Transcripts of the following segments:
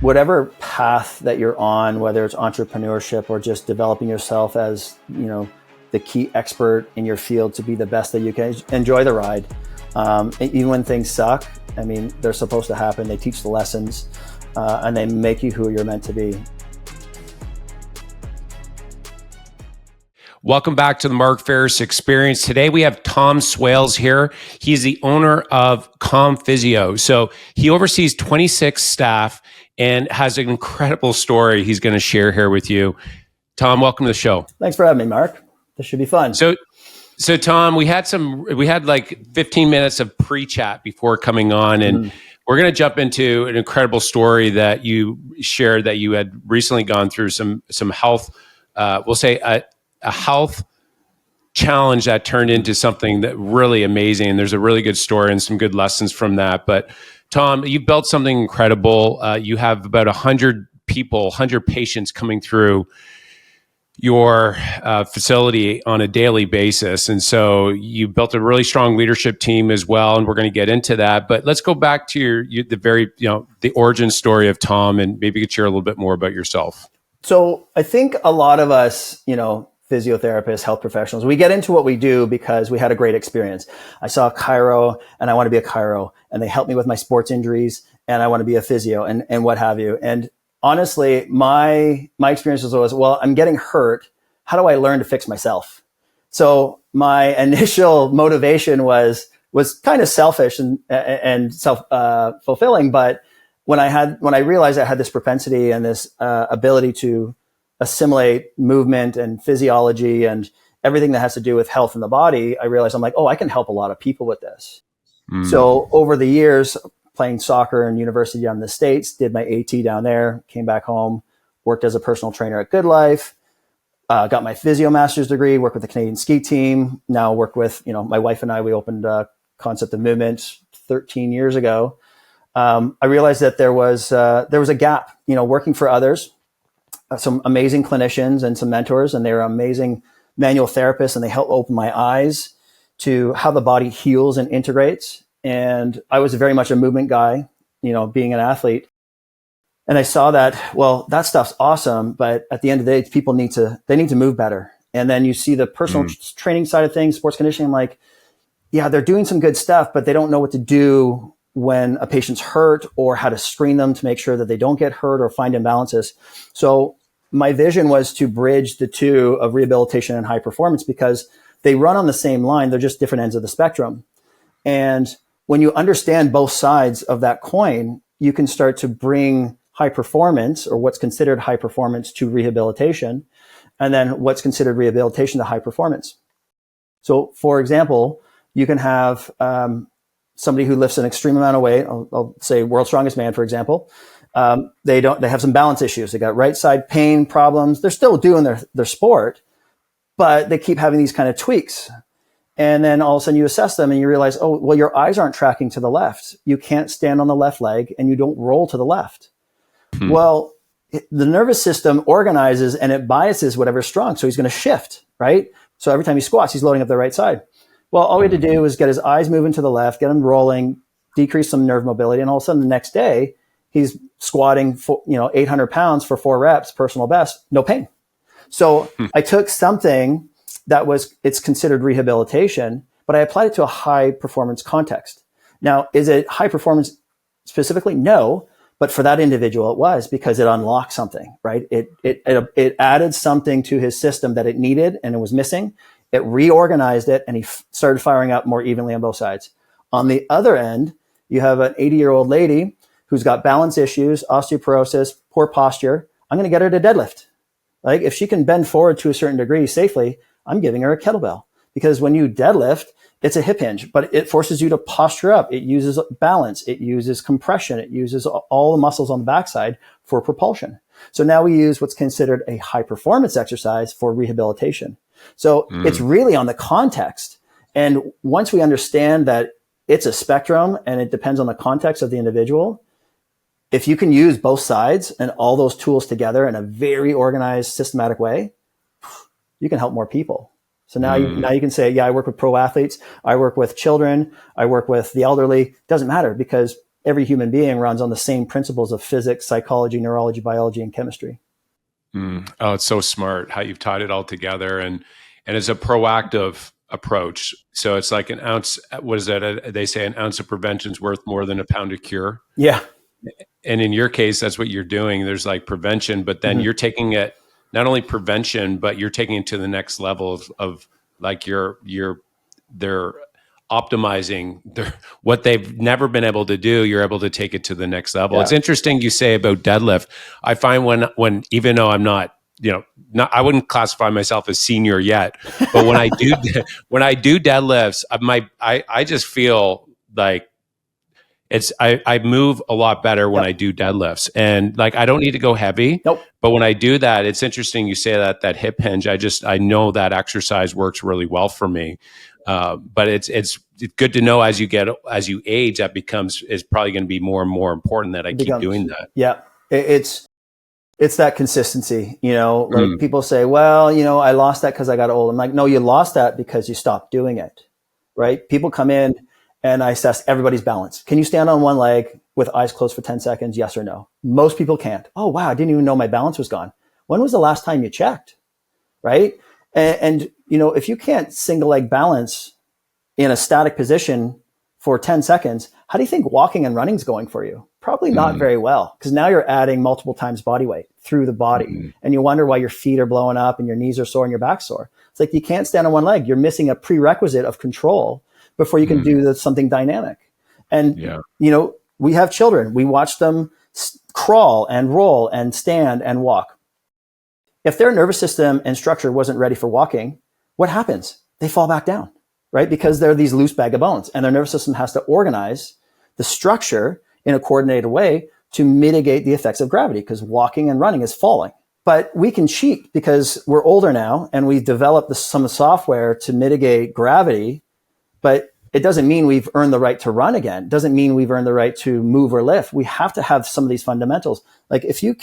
whatever path that you're on, whether it's entrepreneurship or just developing yourself as, the key expert in your field to be the best that you can, enjoy the ride. Even when things suck, they're supposed to happen. They teach the lessons and they make you who you're meant to be. Welcome back to the Mark Faris Experience. Today we have Tom Swales here. He's the owner of COMPHYSIO. So he oversees 26 staff and has an incredible story he's going to share here with you. Tom, welcome to the show. Thanks for having me, Mark. This should be fun. So Tom, we had like 15 minutes of pre-chat before coming on, and we're going to jump into an incredible story that you shared that you had recently gone through some health, we'll say a health challenge that turned into something that really amazing. And there's a really good story and some good lessons from that. But Tom, you've built something incredible. You have about 100 people, 100 patients coming through your facility on a daily basis. And so you built a really strong leadership team as well. And we're going to get into that, but let's go back to the origin story of Tom, and maybe you could share a little bit more about yourself. So I think a lot of us, physiotherapists, health professionals, we get into what we do because we had a great experience. I saw a chiro and I want to be a chiro, and they helped me with my sports injuries, and I want to be a physio and what have you. And honestly, my experience was always, well, I'm getting hurt. How do I learn to fix myself? So my initial motivation was kind of selfish and self-fulfilling. But when I realized I had this propensity and this ability to assimilate movement and physiology and everything that has to do with health in the body, I realized I'm like, oh, I can help a lot of people with this. So over the years, playing soccer in university down in the States, did my AT down there, came back home, worked as a personal trainer at Good Life, got my physio master's degree, worked with the Canadian ski team, now work with, my wife and I, we opened Concept of Movement 13 years ago. I realized that there was a gap, working for others, some amazing clinicians and some mentors, and they were amazing manual therapists, and they helped open my eyes to how the body heals and integrates. And I was very much a movement guy, being an athlete. And I saw that, well, that stuff's awesome, but at the end of the day, people need to move better. And then you see the personal training side of things, sports conditioning, like, yeah, they're doing some good stuff, but they don't know what to do when a patient's hurt, or how to screen them to make sure that they don't get hurt or find imbalances. So my vision was to bridge the two of rehabilitation and high performance, because they run on the same line. They're just different ends of the spectrum. And when you understand both sides of that coin, you can start to bring high performance, or what's considered high performance, to rehabilitation, and then what's considered rehabilitation to high performance. So for example, you can have somebody who lifts an extreme amount of weight. I'll say world's strongest man, for example. They have some balance issues. They got right side pain problems. They're still doing their sport, but they keep having these kind of tweaks. And then all of a sudden you assess them and you realize, oh, well, your eyes aren't tracking to the left. You can't stand on the left leg and you don't roll to the left. Well, the nervous system organizes and it biases whatever's strong. So he's going to shift, right? So every time he squats, he's loading up the right side. Well, all we had to do was get his eyes moving to the left, get him rolling, decrease some nerve mobility. And all of a sudden the next day he's squatting, 800 pounds for 4 reps, personal best, no pain. So I took something it's considered rehabilitation, but I applied it to a high performance context. Now, is it high performance specifically? No, but for that individual it was, because it unlocked something, right? It added something to his system that it needed and it was missing. It reorganized it and he started firing up more evenly on both sides. On the other end, you have an 80-year-old lady who's got balance issues, osteoporosis, poor posture. I'm going to get her to deadlift. Like, if she can bend forward to a certain degree safely, I'm giving her a kettlebell, because when you deadlift, it's a hip hinge, but it forces you to posture up. It uses balance. It uses compression. It uses all the muscles on the backside for propulsion. So now we use what's considered a high performance exercise for rehabilitation. So it's really on the context. And once we understand that it's a spectrum and it depends on the context of the individual, if you can use both sides and all those tools together in a very organized, systematic way, you can help more people. So now you can say, yeah, I work with pro athletes. I work with children. I work with the elderly. Doesn't matter, because every human being runs on the same principles of physics, psychology, neurology, biology, and chemistry. Oh, it's so smart how you've tied it all together, and it's a proactive approach. So it's like an ounce. What is that? They say an ounce of prevention is worth more than a pound of cure. Yeah. And in your case, that's what you're doing. There's like prevention, but then you're taking it, not only prevention, but you're taking it to the next level of like they're optimizing what they've never been able to do. You're able to take it to the next level. Yeah. It's interesting you say about deadlift. I find when even though I'm not, I wouldn't classify myself as senior yet, but when I do deadlifts, I just feel like I move a lot better when I do deadlifts, and like I don't need to go heavy. Nope. But when I do that, it's interesting you say that hip hinge. I know that exercise works really well for me. But it's good to know as you age, that is probably going to be more and more important that I keep doing that. Yeah. It's that consistency, like people say, well, I lost that because I got old. I'm like, no, you lost that because you stopped doing it, right? People come in and I assess everybody's balance. Can you stand on one leg with eyes closed for 10 seconds? Yes or no? Most people can't. Oh, wow. I didn't even know my balance was gone. When was the last time you checked? Right. And if you can't single leg balance in a static position for 10 seconds, how do you think walking and running is going for you? Probably not very well, because now you're adding multiple times body weight through the body. And you wonder why your feet are blowing up and your knees are sore and your back's sore. It's like you can't stand on one leg. You're missing a prerequisite of control before you can do something dynamic. And, we have children. We watch them crawl and roll and stand and walk. If their nervous system and structure wasn't ready for walking, what happens? They fall back down, right? Because they're these loose bag of bones, and their nervous system has to organize the structure in a coordinated way to mitigate the effects of gravity, because walking and running is falling. But we can cheat because we're older now and we've developed some software to mitigate gravity, but it doesn't mean we've earned the right to run again. It doesn't mean we've earned the right to move or lift. We have to have some of these fundamentals. Like if you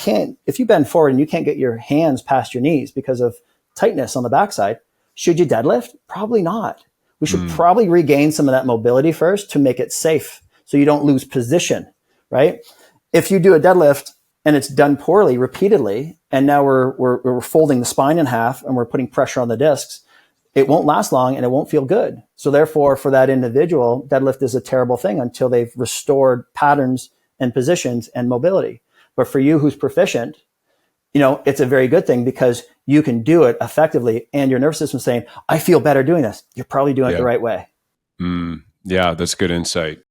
bend forward and you can't get your hands past your knees because of tightness on the backside, should you deadlift? Probably not. We should probably regain some of that mobility first to make it safe so you don't lose position, right? If you do a deadlift and it's done poorly repeatedly, and now we're folding the spine in half and we're putting pressure on the discs, it won't last long and it won't feel good. So therefore, for that individual, deadlift is a terrible thing until they've restored patterns and positions and mobility. But for you who's proficient, it's a very good thing because you can do it effectively and your nervous system is saying, I feel better doing this. You're probably doing it the right way. Yeah, that's good insight.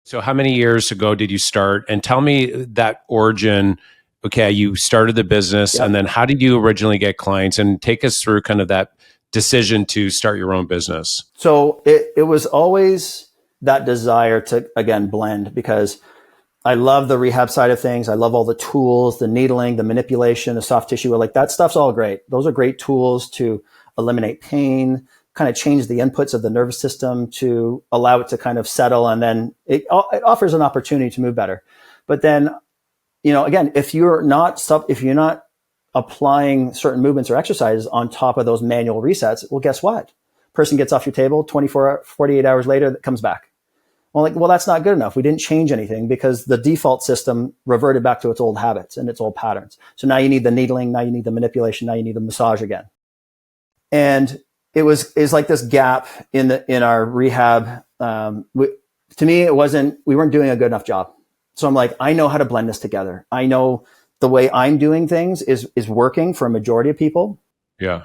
So how many years ago did you start? And tell me that origin. Okay, you started the business, and then how did you originally get clients? And take us through kind of that decision to start your own business. So it was always that desire to, again, blend, because I love the rehab side of things. I love all the tools, the needling, the manipulation, the soft tissue. Like that stuff's all great. Those are great tools to eliminate pain, kind of change the inputs of the nervous system to allow it to kind of settle. And then it offers an opportunity to move better. But then, again, if you're not applying certain movements or exercises on top of those manual resets, well, guess what? Person gets off your table 48 hours later, that comes back. Well, that's not good enough. We didn't change anything because the default system reverted back to its old habits and its old patterns. So now you need the needling, now you need the manipulation, now you need the massage again. And it's like this gap in our rehab. To me, we weren't doing a good enough job. So I'm like, I know how to blend this together. I know the way I'm doing things is working for a majority of people. Yeah.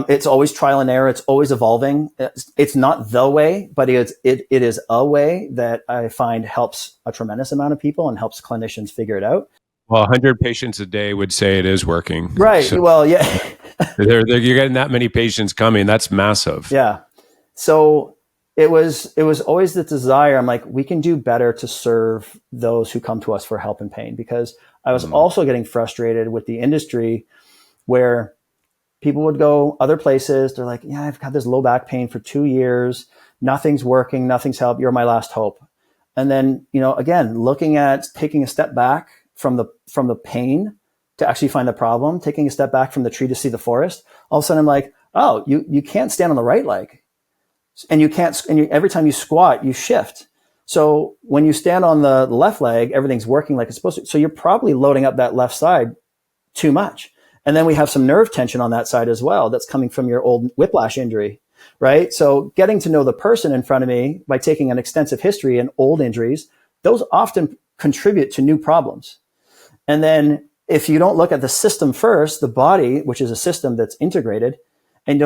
It's always trial and error. It's always evolving. It's not the way, but it is a way that I find helps a tremendous amount of people and helps clinicians figure it out. Well, 100 patients a day would say it is working. Right. So well, yeah. You're getting that many patients coming. That's massive. Yeah. So it was always the desire. I'm like, we can do better to serve those who come to us for help and pain, because I was also getting frustrated with the industry where people would go other places. They're like, yeah, I've got this low back pain for 2 years. Nothing's working. Nothing's helped. You're my last hope. And then, again, looking at taking a step back from the pain to actually find the problem, taking a step back from the tree to see the forest. All of a sudden I'm like, oh, you can't stand on the right leg. And every time you squat, you shift. So when you stand on the left leg, everything's working like it's supposed to. So you're probably loading up that left side too much. And then we have some nerve tension on that side as well. That's coming from your old whiplash injury, right? So getting to know the person in front of me by taking an extensive history and old injuries, those often contribute to new problems. And then if you don't look at the system first, the body, which is a system that's integrated, and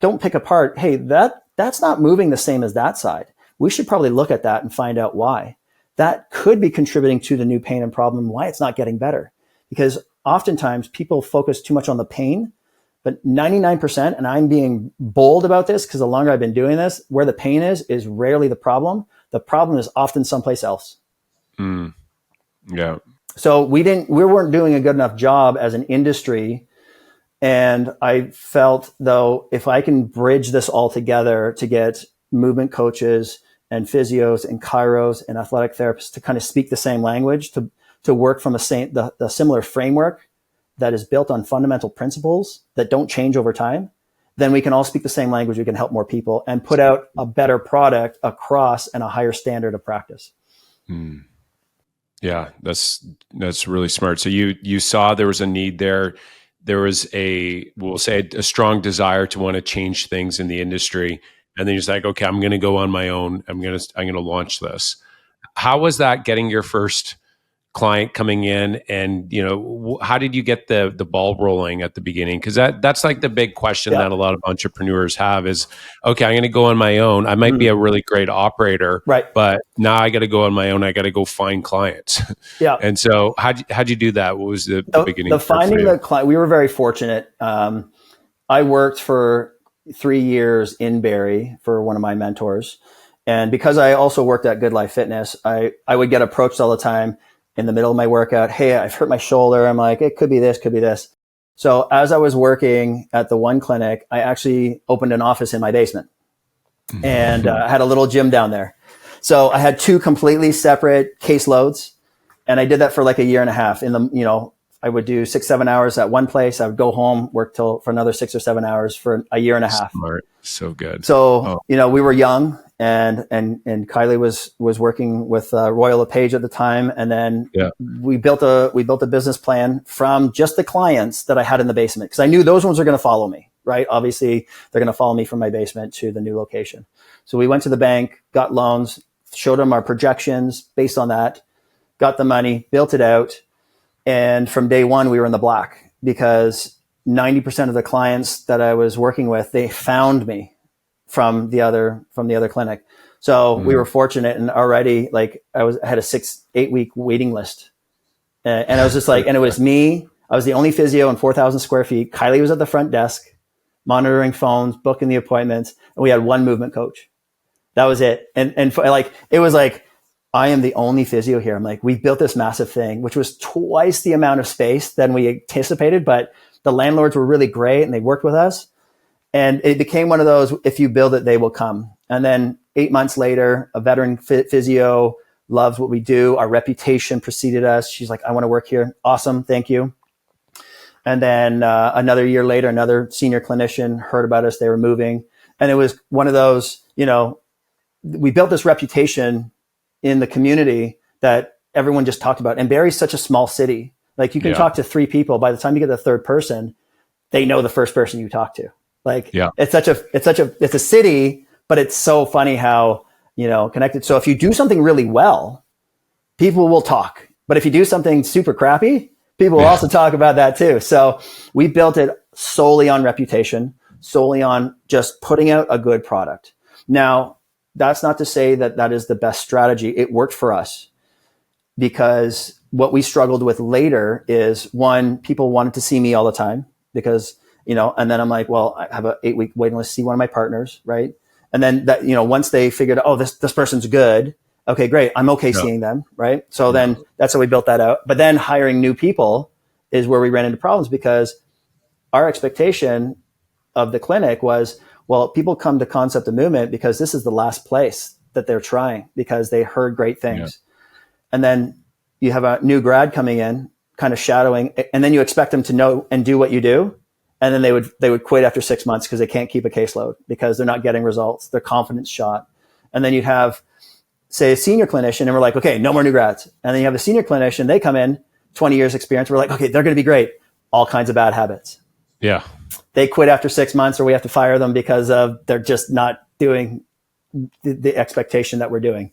don't pick apart, hey, that's not moving the same as that side. We should probably look at that and find out why. That could be contributing to the new pain and problem, why it's not getting better. Because oftentimes people focus too much on the pain, but 99%, and I'm being bold about this because the longer I've been doing this, where the pain is rarely the problem. The problem is often someplace else. Yeah. So we weren't doing a good enough job as an industry. And I felt, though, if I can bridge this all together to get movement coaches and physios and chiros and athletic therapists to kind of speak the same language, to work from the similar framework that is built on fundamental principles that don't change over time, then we can all speak the same language. We can help more people and put out a better product across and a higher standard of practice. Yeah, that's really smart. So you saw there was a need there. There was we'll say a strong desire to want to change things in the industry. And then you're like, okay, I'm going to go on my own. I'm going to launch this. How was that getting your first client coming in, and how did you get the ball rolling at the beginning? Because that's like the big question that a lot of entrepreneurs have is, okay, I'm going to go on my own. I might be a really great operator, right? But now I got to go on my own. I got to go find clients. Yeah. And so how'd you do that? What was the beginning? The finding the client, we were very fortunate. I worked for 3 years in Barrie for one of my mentors. And because I also worked at Good Life Fitness, I would get approached all the time in the middle of my workout. Hey, I've hurt my shoulder. I'm like, it could be this, could be this. So as I was working at the one clinic, I actually opened an office in my basement and had a little gym down there. So I had 2 completely separate caseloads. And I did that for like a year and a half. I would do 6-7 hours at one place. I would go home, work for another 6 or 7 hours for a year and a half. Smart. So good. So, we were young. And Kylie was working with Royal LePage at the time, and then we built a business plan from just the clients that I had in the basement, because I knew those ones are going to follow me, right? Obviously, they're going to follow me from my basement to the new location. So we went to the bank, got loans, showed them our projections based on that, got the money, built it out, and from day one we were in the black because 90% of the clients that I was working with, they found me from the other clinic. So we were fortunate, and already I had a 6-8 week waiting list. And I was just and it was me. I was the only physio in 4,000 square feet. Kylie was at the front desk, monitoring phones, booking the appointments. And we had one movement coach. That was it. And it was I am the only physio here. I'm like, we built this massive thing, which was twice the amount of space than we anticipated, but the landlords were really great and they worked with us. And it became one of those, if you build it, they will come. And then 8 months later, a veteran physio loves what we do. Our reputation preceded us. She's like, I want to work here. Awesome. Thank you. And then another year later, another senior clinician heard about us. They were moving. And it was one of those, we built this reputation in the community that everyone just talked about. And Barrie's such a small city. You can talk to 3 people. By the time you get the third person, they know the first person you talk to. It's a city, but it's so funny how, connected. So if you do something really well, people will talk, but if you do something super crappy, people will also talk about that too. So we built it solely on reputation, solely on just putting out a good product. Now, that's not to say that is the best strategy. It worked for us because what we struggled with later is, one, people wanted to see me all the time because, and then I'm like, well, I have an 8 week waiting list to see one of my partners. Right. And then that, once they figured, oh, this person's good. Okay, great. I'm okay seeing them. Right. So then that's how we built that out. But then hiring new people is where we ran into problems, because our expectation of the clinic was, well, people come to Concept of Movement because this is the last place that they're trying because they heard great things. And then you have a new grad coming in, kind of shadowing, and then you expect them to know and do what you do. And then they would quit after 6 months because they can't keep a caseload because they're not getting results. Their confidence shot. And then you'd have say a senior clinician and we're like, okay, no more new grads. And then you have a senior clinician, they come in, 20 years experience. We're like, okay, they're going to be great. All kinds of bad habits. Yeah. They quit after 6 months or we have to fire them because of they're just not doing the expectation that we're doing.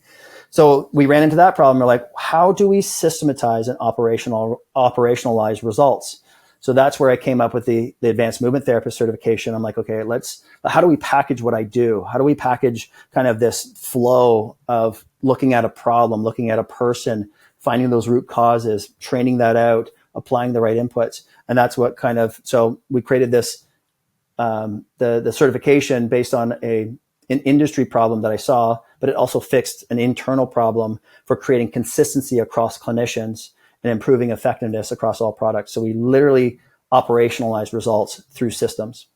So we ran into that problem. We're like, how do we systematize and operationalize results? So that's where I came up with the advanced movement therapist certification. I'm like, okay, how do we package what I do? How do we package kind of this flow of looking at a problem, looking at a person, finding those root causes, training that out, applying the right inputs. And that's what so we created this, the certification based on an industry problem that I saw, but it also fixed an internal problem for creating consistency across clinicians and improving effectiveness across all products. So we literally operationalize results through systems.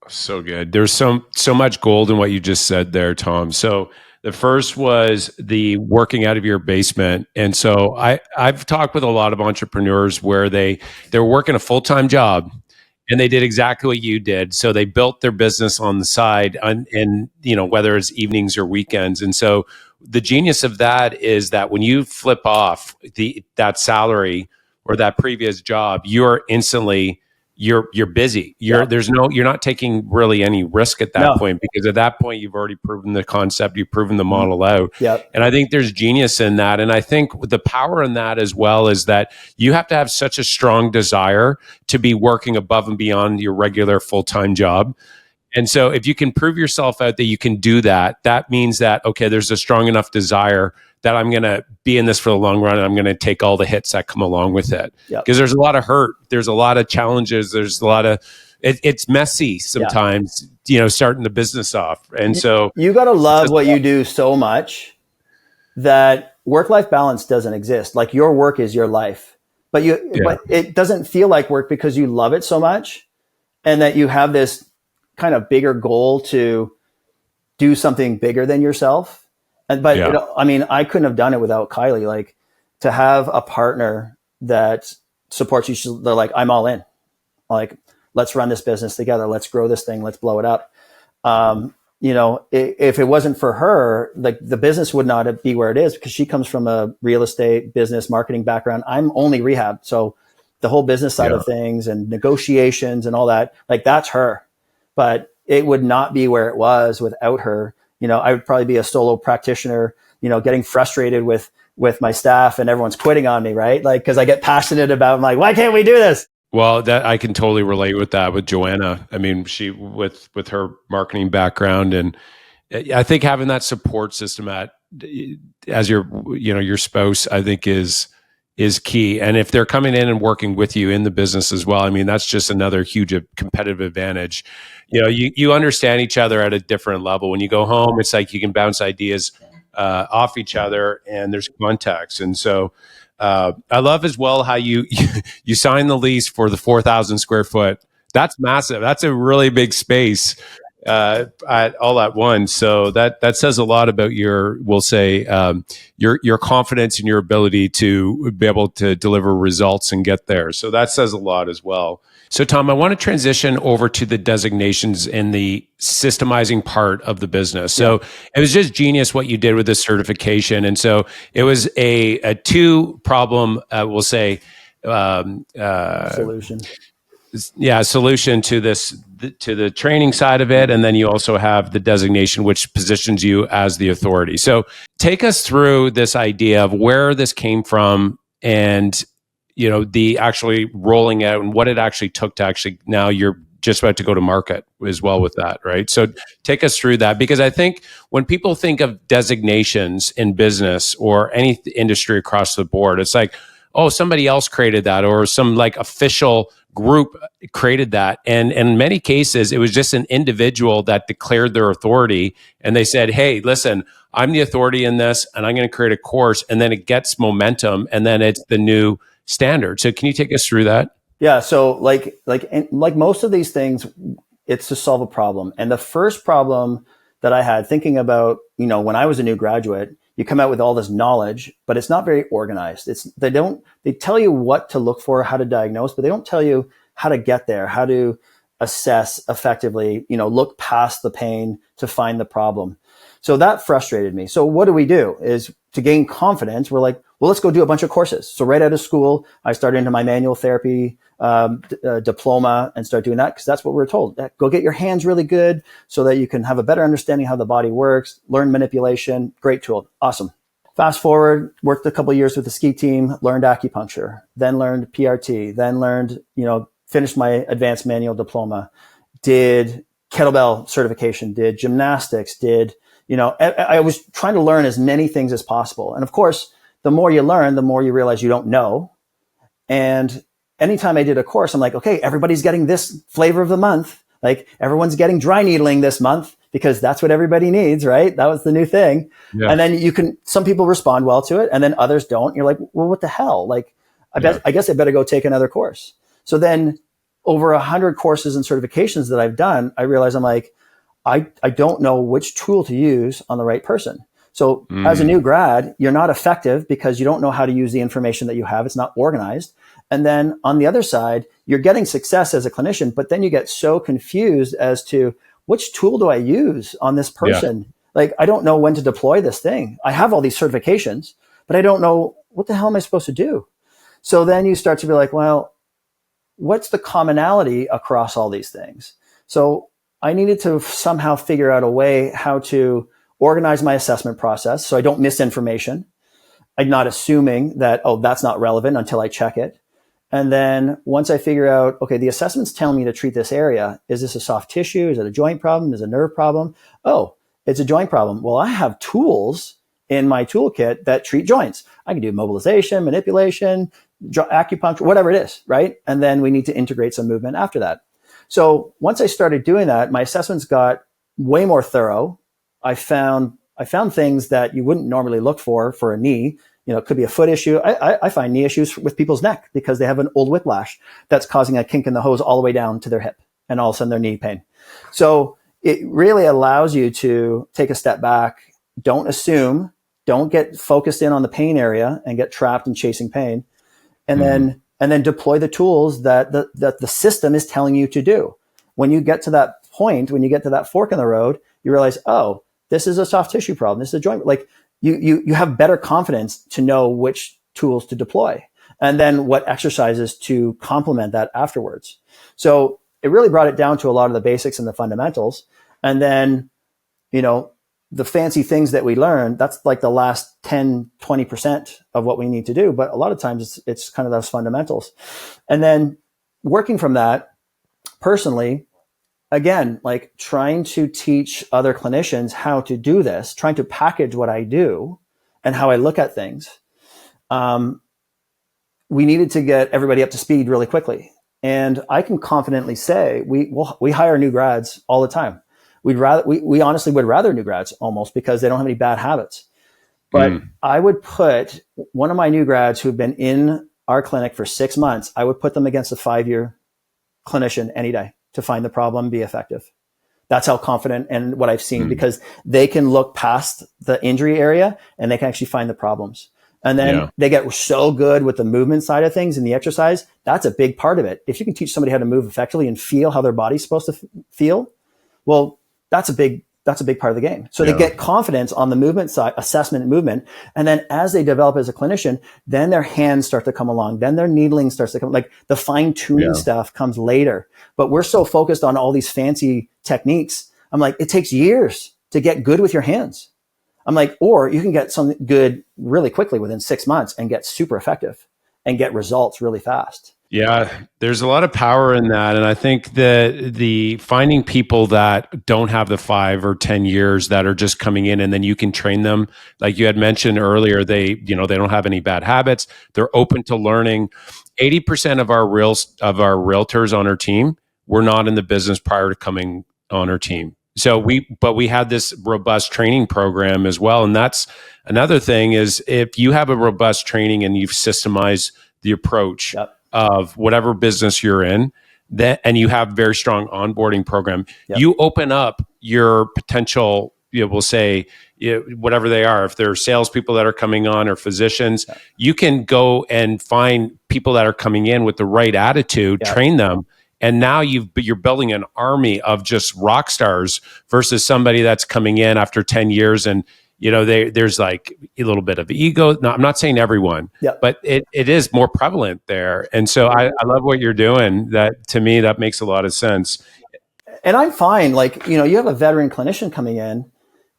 So good. There's so much gold in what you just said there, Tom. So the first was the working out of your basement. And so I've talked with a lot of entrepreneurs where they're working a full-time job and they did exactly what you did. So they built their business on the side and whether it's evenings or weekends. And so the genius of that is that when you flip off that salary or that previous job, you're instantly you're busy. You're not taking really any risk at that point, because at that point you've already proven the concept, you've proven the model out. Yep. And I think there's genius in that. And I think the power in that as well is that you have to have such a strong desire to be working above and beyond your regular full-time job. And so if you can prove yourself out that you can do that, that means that, okay, there's a strong enough desire that I'm going to be in this for the long run and I'm going to take all the hits that come along with it. Because there's a lot of hurt. There's a lot of challenges. There's a lot of, it's messy sometimes, starting the business off. And so you got to love what you do so much that work-life balance doesn't exist. Like your work is your life, but but it doesn't feel like work because you love it so much and that you have this kind of bigger goal to do something bigger than yourself. But I couldn't have done it without Kylie. Like to have a partner that supports you. They're like, I'm all in. Like, let's run this business together. Let's grow this thing. Let's blow it up. If it wasn't for her, like the business would not be where it is because she comes from a real estate business marketing background. I'm only rehab. So the whole business side of things and negotiations and all that, like that's her. But it would not be where it was without her. I would probably be a solo practitioner, getting frustrated with my staff and everyone's quitting on me, right? Like, cause I get passionate about, I'm like, why can't we do this? Well, that I can totally relate with that with Joanna. I mean, she with her marketing background, and I think having that support system as your spouse, I think is key. And if they're coming in and working with you in the business as well, I mean, that's just another huge competitive advantage. You understand each other at a different level. When you go home, it's like you can bounce ideas off each other, and there's context. And so I love as well how you sign the lease for the 4,000 square foot. That's massive. That's a really big space all at once. So that says a lot about your confidence and your ability to be able to deliver results and get there. So that says a lot as well. So Tom, I want to transition over to the designations and the systemizing part of the business. So it was just genius what you did with the certification. And so it was a two problem, solution. Solution to the training side of it. And then you also have the designation, which positions you as the authority. So take us through this idea of where this came from and, the actually rolling out and what it actually took to actually, now you're just about to go to market as well with that, right? So take us through that, because I think when people think of designations in business or any industry across the board, it's like, oh, somebody else created that, or some like official group created that. And in many cases, it was just an individual that declared their authority. And they said, hey, listen, I'm the authority in this, and I'm going to create a course. And then it gets momentum, and then it's the new standard. So can you take us through that? Yeah. So like most of these things, it's to solve a problem. And the first problem that I had thinking about, when I was a new graduate, you come out with all this knowledge, but it's not very organized. They tell you what to look for, how to diagnose, but they don't tell you how to get there, how to assess effectively, look past the pain to find the problem. So that frustrated me. So what do? Is to gain confidence, we're like, well, let's go do a bunch of courses. So right out of school, I started into my manual therapy diploma and start doing that because that's what we're told. Go get your hands really good so that you can have a better understanding how the body works, learn manipulation. Great tool. Awesome. Fast forward, worked a couple of years with the ski team, learned acupuncture, then learned PRT, then learned, finished my advanced manual diploma, did kettlebell certification, did gymnastics, I was trying to learn as many things as possible. And of course, the more you learn, the more you realize you don't know. And anytime I did a course, I'm like, okay, everybody's getting this flavor of the month. Like everyone's getting dry needling this month because that's what everybody needs, right? That was the new thing. Yeah. And then some people respond well to it and then others don't. You're like, well, what the hell? Like, I guess I better go take another course. So then over 100 courses and certifications that I've done, I realize I'm like, I don't know which tool to use on the right person. So as a new grad, you're not effective because you don't know how to use the information that you have. It's not organized. And then on the other side, you're getting success as a clinician, but then you get so confused as to which tool do I use on this person? Yeah. Like, I don't know when to deploy this thing. I have all these certifications, but I don't know what the hell am I supposed to do? So then you start to be like, well, what's the commonality across all these things? So I needed to somehow figure out a way how to organize my assessment process so I don't miss information. I'm not assuming that, that's not relevant until I check it. And then once I figure out, okay, the assessment's telling me to treat this area. Is this a soft tissue? Is it a joint problem? Is it a nerve problem? Oh, it's a joint problem. Well, I have tools in my toolkit that treat joints. I can do mobilization, manipulation, acupuncture, whatever it is, right? And then we need to integrate some movement after that. So once I started doing that, my assessments got way more thorough. I found things that you wouldn't normally look for a knee. It could be a foot issue. I find knee issues with people's neck because they have an old whiplash that's causing a kink in the hose all the way down to their hip and all of a sudden their knee pain. So it really allows you to take a step back. Don't assume, don't get focused in on the pain area and get trapped in chasing pain. And then deploy the tools that the system is telling you to do. When you get to that point, when you get to that fork in the road, you realize, oh, this is a soft tissue problem. This is a joint. Like you have better confidence to know which tools to deploy and then what exercises to complement that afterwards. So it really brought it down to a lot of the basics and the fundamentals. And then, the fancy things that we learn, that's like the last 10, 20% of what we need to do. But a lot of times it's kind of those fundamentals. And then working from that personally, again, like trying to teach other clinicians how to do this, trying to package what I do and how I look at things. We needed to get everybody up to speed really quickly. And I can confidently say we hire new grads all the time. We honestly would rather new grads almost because they don't have any bad habits. But I would put one of my new grads who've been in our clinic for 6 months, I would put them against a 5-year clinician any day to find the problem, be effective. That's how confident and what I've seen because they can look past the injury area and they can actually find the problems. And then they get so good with the movement side of things and the exercise. That's a big part of it. If you can teach somebody how to move effectively and feel how their body's supposed to feel, well, that's a big part of the game. So they get confidence on the movement side, assessment and movement. And then as they develop as a clinician, then their hands start to come along. Then their needling starts to come, like the fine tuning stuff comes later. But we're so focused on all these fancy techniques. I'm like, it takes years to get good with your hands. I'm like, or you can get something good really quickly within 6 months and get super effective and get results really fast. Yeah, there's a lot of power in that. And I think that the finding people that don't have the 5 or 10 years that are just coming in and then you can train them, like you had mentioned earlier, they don't have any bad habits. They're open to learning. 80% of our realtors on our team were not in the business prior to coming on our team. So we had this robust training program as well. And that's another thing is if you have a robust training and you've systemized the approach of whatever business you're in, and you have very strong onboarding program, you open up your potential, we'll say, whatever they are, if they're salespeople that are coming on or physicians, you can go and find people that are coming in with the right attitude, train them, And now you're building an army of just rock stars versus somebody that's coming in after 10 years and there's like a little bit of ego. No, I'm not saying everyone, but it is more prevalent there. And so I love what you're doing. That to me, that makes a lot of sense. And I'm fine. Like, you have a veteran clinician coming in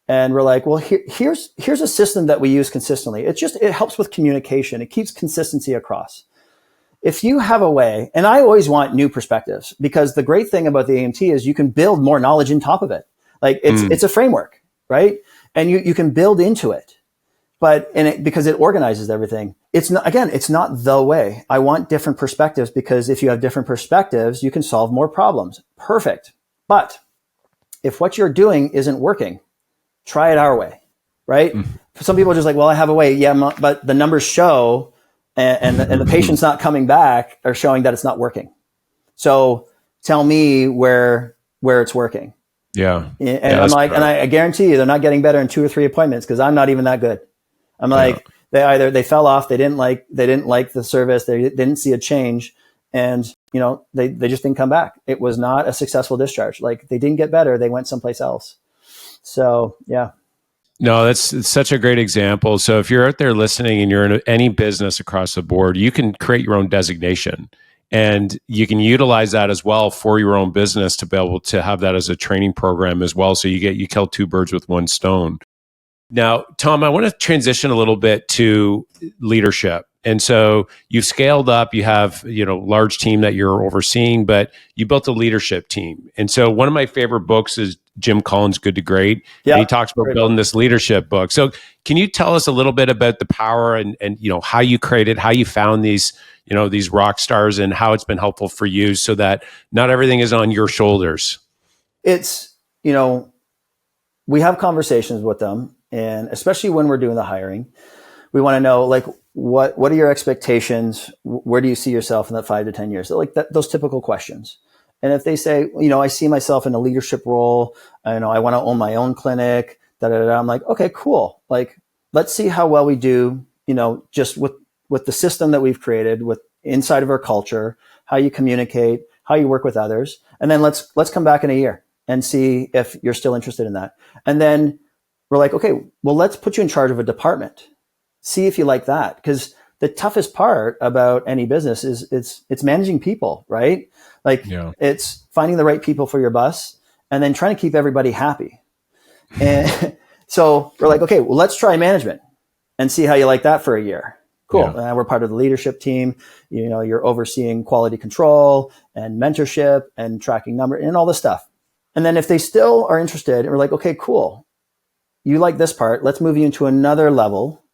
and we're like, well, here's a system that we use consistently. It helps with communication. It keeps consistency across. If you have a way, and I always want new perspectives, because the great thing about the AMT is you can build more knowledge on top of it. Like it's a framework, right? And you can build into it, because it organizes everything. It's not the way. I want different perspectives, because if you have different perspectives, you can solve more problems. Perfect. But if what you're doing isn't working, try it our way, right? Some people are just like, well, I have a way. Yeah, but the numbers show, and the patient's not coming back, are showing that it's not working. So tell me where it's working. Yeah. And I'm like, and I guarantee you they're not getting better in 2 or 3 appointments, because I'm not even that good. I'm like, they fell off. They didn't like the service. They didn't see a change. And, they just didn't come back. It was not a successful discharge. Like, they didn't get better. They went someplace else. So, yeah. No, it's such a great example. So if you're out there listening and you're in any business across the board, you can create your own designation. And you can utilize that as well for your own business to be able to have that as a training program as well. So you kill 2 birds with 1 stone. Now, Tom, I want to transition a little bit to leadership. And so you've scaled up, you have, large team that you're overseeing, but you built a leadership team. And so one of my favorite books is Jim Collins' Good to Great. Yeah, and he talks about building this leadership book. So can you tell us a little bit about the power and how you created, how you found these rock stars, and how it's been helpful for you so that not everything is on your shoulders? It's, we have conversations with them, and especially when we're doing the hiring, we want to know, like, what are your expectations? Where do you see yourself in that 5 to 10 years? So, like, those typical questions. And if they say, I see myself in a leadership role, I want to own my own clinic, I'm like, okay, cool. Like, let's see how well we do, just with the system that we've created, with inside of our culture, how you communicate, how you work with others. And then let's come back in a year and see if you're still interested in that. And then we're like, okay, well, let's put you in charge of a department. See if you like that. Because the toughest part about any business is it's managing people, right? Like, it's finding the right people for your bus and then trying to keep everybody happy. And so we're like, okay, well, let's try management and see how you like that for a year. Cool. Yeah. We're part of the leadership team. You're overseeing quality control and mentorship and tracking number and all this stuff. And then if they still are interested, we're like, okay, cool. You like this part. Let's move you into another level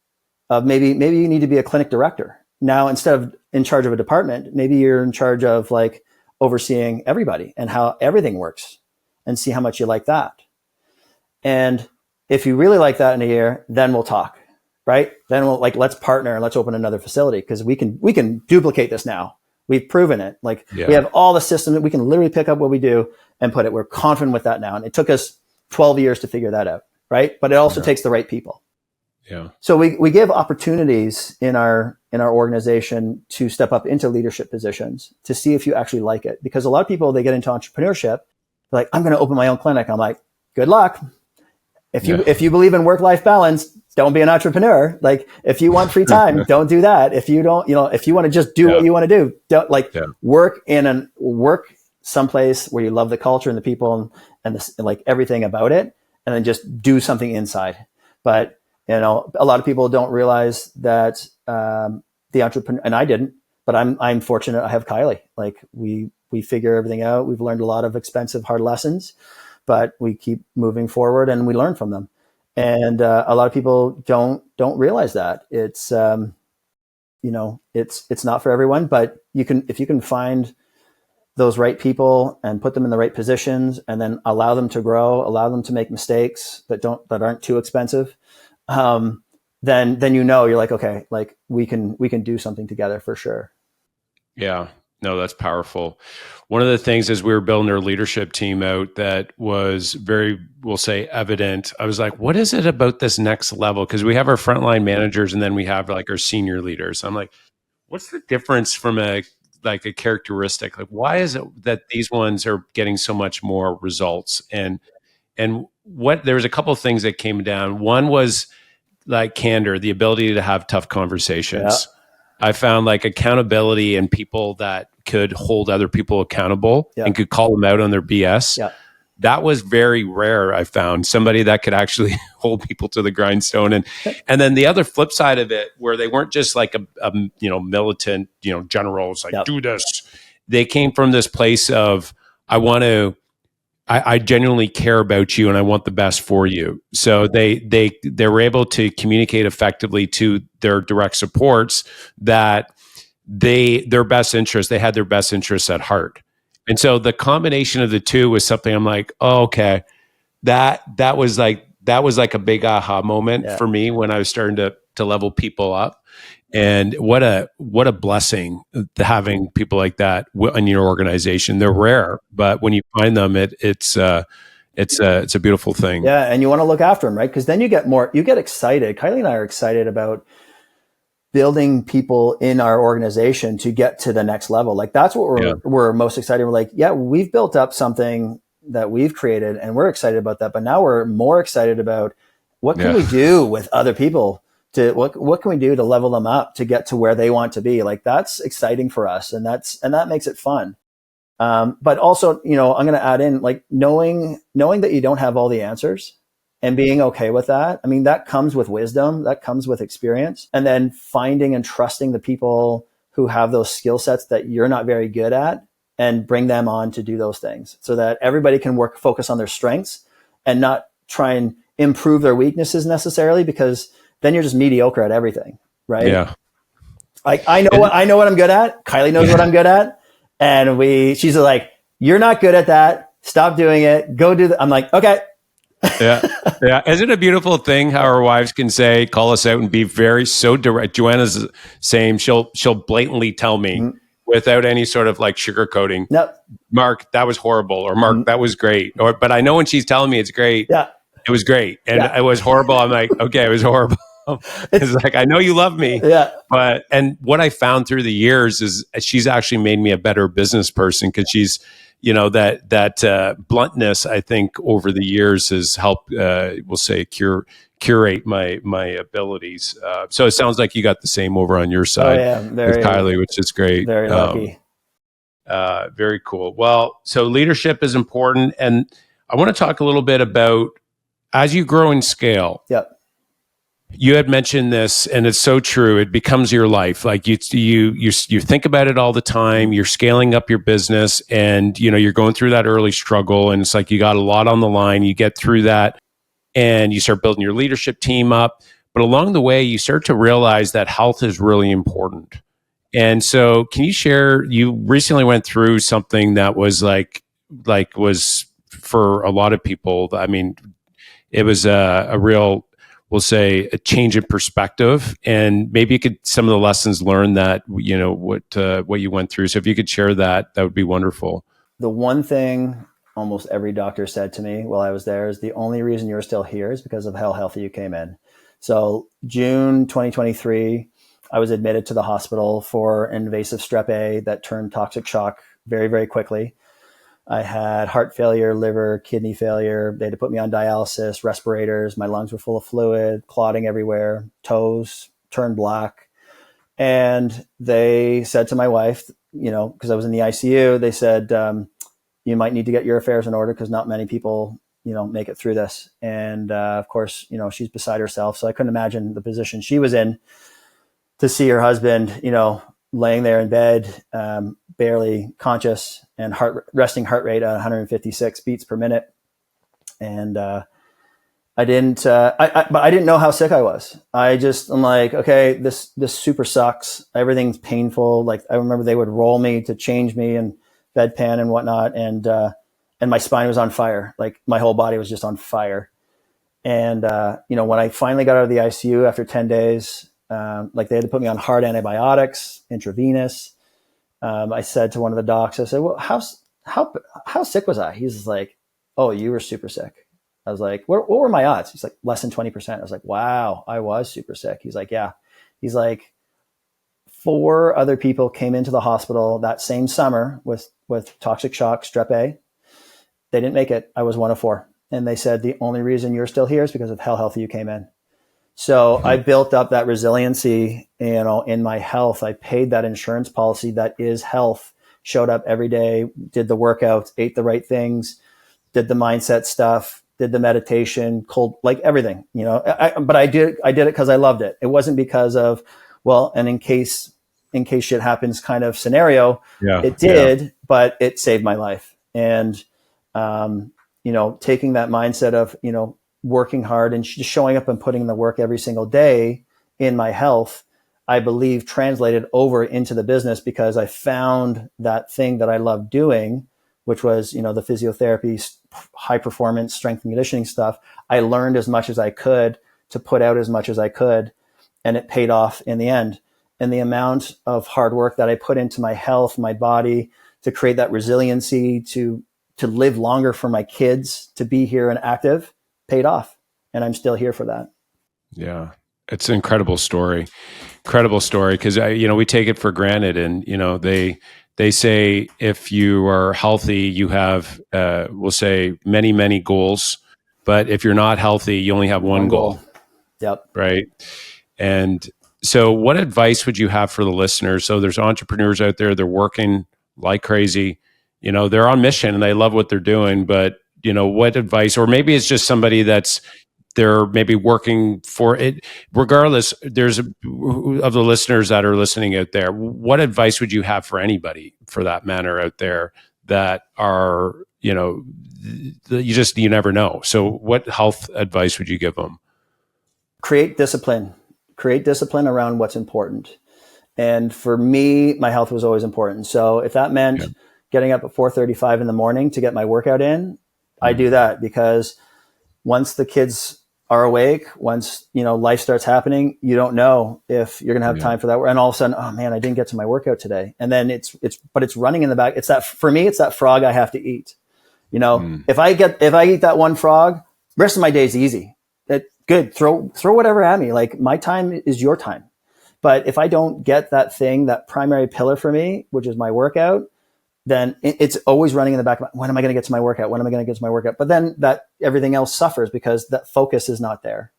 of maybe you need to be a clinic director. Now, instead of in charge of a department, maybe you're in charge of, like, overseeing everybody and how everything works, and see how much you like that. And if you really like that in a year, then we'll talk, right? Then we'll, like, let's partner and let's open another facility, because we can duplicate this now. We've proven it. Like, we have all the systems that we can literally pick up what we do and put it. We're confident with that now. And it took us 12 years to figure that out, right? But it also takes the right people. Yeah. So we give opportunities in our organization to step up into leadership positions to see if you actually like it. Because a lot of people, they get into entrepreneurship, they're like, I'm going to open my own clinic. I'm like, good luck. If you believe in work-life balance, don't be an entrepreneur. Like, if you want free time, don't do that. If you don't, if you want to just do what you want to do, don't work someplace where you love the culture and the people and like everything about it, and then just do something inside. But a lot of people don't realize that the entrepreneur, and I didn't, but I'm fortunate. I have Kylie. Like, we figure everything out. We've learned a lot of expensive, hard lessons, but we keep moving forward and we learn from them. And a lot of people don't realize that it's it's not for everyone. But if you can find those right people and put them in the right positions, and then allow them to grow, allow them to make mistakes that aren't too expensive. Then you're like, okay, like, we can do something together for sure. Yeah, no, that's powerful. One of the things as we were building our leadership team out that was very, we'll say, evident, I was like, what is it about this next level? Because we have our frontline managers and then we have, like, our senior leaders. I'm like, what's the difference from a like a characteristic? Like, why is it that these ones are getting so much more results? And what, there was a couple of things that came down. One was like candor, the ability to have tough Yeah. conversations. I found like accountability and people that could hold other people accountable Yeah. and could call them out on their BS. Yeah. That was very rare. I found somebody that could actually hold people to the grindstone. And then the other flip side of it, where they weren't just like a militant, generals like, Yep. do this. They came from this place of, I genuinely care about you and I want the best for you. So they were able to communicate effectively to their direct supports that they had their best interests at heart. And so the combination of the two was something I'm like, oh, okay, that was like a big aha moment Yeah. for me when I was starting to level people up. And what a blessing having people like that in your organization. They're rare, but when you find them, it's a beautiful thing. Yeah. And you want to look after them, right? Because then you get excited. Kylie and I are excited about building people in our organization to get to the next level. Like that's what we're most excited. We're like, yeah, we've built up something that we've created and we're excited about that. But now we're more excited about what can we do with other people to what can we do to level them up to get to where they want to be? Like that's exciting for us. And that makes it fun. But also, I'm going to add in like knowing that you don't have all the answers and being okay with that. I mean, that comes with wisdom, that comes with experience, and then finding and trusting the people who have those skill sets that you're not very good at and bring them on to do those things so that everybody can focus on their strengths and not try and improve their weaknesses necessarily, because then you're just mediocre at everything. Right. Yeah. Like I know what I'm good at. Kylie knows what I'm good at. And she's like, you're not good at that. Stop doing it. Go do that. I'm like, okay. Yeah. Yeah. Isn't it a beautiful thing how our wives can call us out and be so direct? Joanna's the same. She'll blatantly tell me without any sort of like sugarcoating. Nope. Mark, that was horrible. Or Mark, that was great. But I know when she's telling me it's great, it was great. And it was horrible. I'm like, okay, it was horrible. It's like, I know you love me. Yeah. And what I found through the years is she's actually made me a better business person, because she's, that bluntness, I think, over the years has helped, we'll say, curate my abilities. So it sounds like you got the same over on your side with Kylie, which is great. Very lucky. Very cool. Well, so leadership is important. And I want to talk a little bit about, as you grow in scale. Yep. You had mentioned this, and it's so true. It becomes your life. Like you think about it all the time. You're scaling up your business, and you're going through that early struggle, and it's like you got a lot on the line. You get through that, and you start building your leadership team up. But along the way, you start to realize that health is really important. And so, can you share? You recently went through something that was was for a lot of people. I mean, it was a real, we'll say, a change in perspective, and maybe you could, some of the lessons learned that, what you went through. So if you could share that would be wonderful. The one thing almost every doctor said to me while I was there is the only reason you're still here is because of how healthy you came in. So June 2023, I was admitted to the hospital for invasive strep A that turned toxic shock very, very quickly. I had heart failure, liver, kidney failure. They had to put me on dialysis, respirators. My lungs were full of fluid, clotting everywhere, toes turned black. And they said to my wife, because I was in the ICU, they said, you might need to get your affairs in order because not many people, make it through this. And of course, she's beside herself. So I couldn't imagine the position she was in to see her husband, laying there in bed, barely conscious, and resting heart rate at 156 beats per minute. And I didn't know how sick I was. I'm like, okay, this super sucks. Everything's painful. Like I remember they would roll me to change me and bedpan and whatnot. And my spine was on fire. Like my whole body was just on fire. And, when I finally got out of the ICU after 10 days, they had to put me on hard antibiotics, intravenous. I said to one of the docs, I said, well, how sick was I? He's like, oh, you were super sick. I was like, what were my odds? He's like, less than 20%. I was like, wow, I was super sick. He's like, yeah. He's like, 4 other people came into the hospital that same summer with toxic shock, strep A. They didn't make it. I was one of 4. And they said, the only reason you're still here is because of how healthy you came in. So I built up that resiliency, in my health. I paid that insurance policy that is health, showed up every day, did the workouts, ate the right things, did the mindset stuff, did the meditation, cold, like everything, but I did it because I loved it. It wasn't because of, well, and in case shit happens kind of scenario. Yeah. It did, but it saved my life. And, taking that mindset of, working hard and just showing up and putting in the work every single day in my health, I believe translated over into the business because I found that thing that I loved doing, which was, the physiotherapy, high performance strength and conditioning stuff. I learned as much as I could to put out as much as I could, and it paid off in the end. And the amount of hard work that I put into my health, my body, to create that resiliency, to live longer for my kids, to be here and active, paid off. And I'm still here for that. Yeah. It's an incredible story. Incredible story. Because we take it for granted, and they say if you are healthy, you have we'll say many goals, but if you're not healthy, you only have one goal. Yep. Right. And so, what advice would you have for the listeners? So there's entrepreneurs out there, they're working like crazy. They're on mission and they love what they're doing, but what advice, or maybe it's just somebody they're maybe working for it. Regardless, of the listeners that are listening out there, what advice would you have for anybody, for that matter, out there that are, you never know. So what health advice would you give them? Create discipline around what's important. And for me, my health was always important. So if that meant getting up at 4:35 in the morning to get my workout in, I do that, because once the kids are awake, once, life starts happening, you don't know if you're going to have time for that. And all of a sudden, oh man, I didn't get to my workout today. And then it's running in the back. For me, it's that frog I have to eat. If I eat that one frog, the rest of my day is easy. Good. Throw whatever at me. Like, my time is your time. But if I don't get that thing, that primary pillar for me, which is my workout, then it's always running in the back of when am I going to get to my workout? When am I going to get to my workout? But then that everything else suffers because that focus is not there.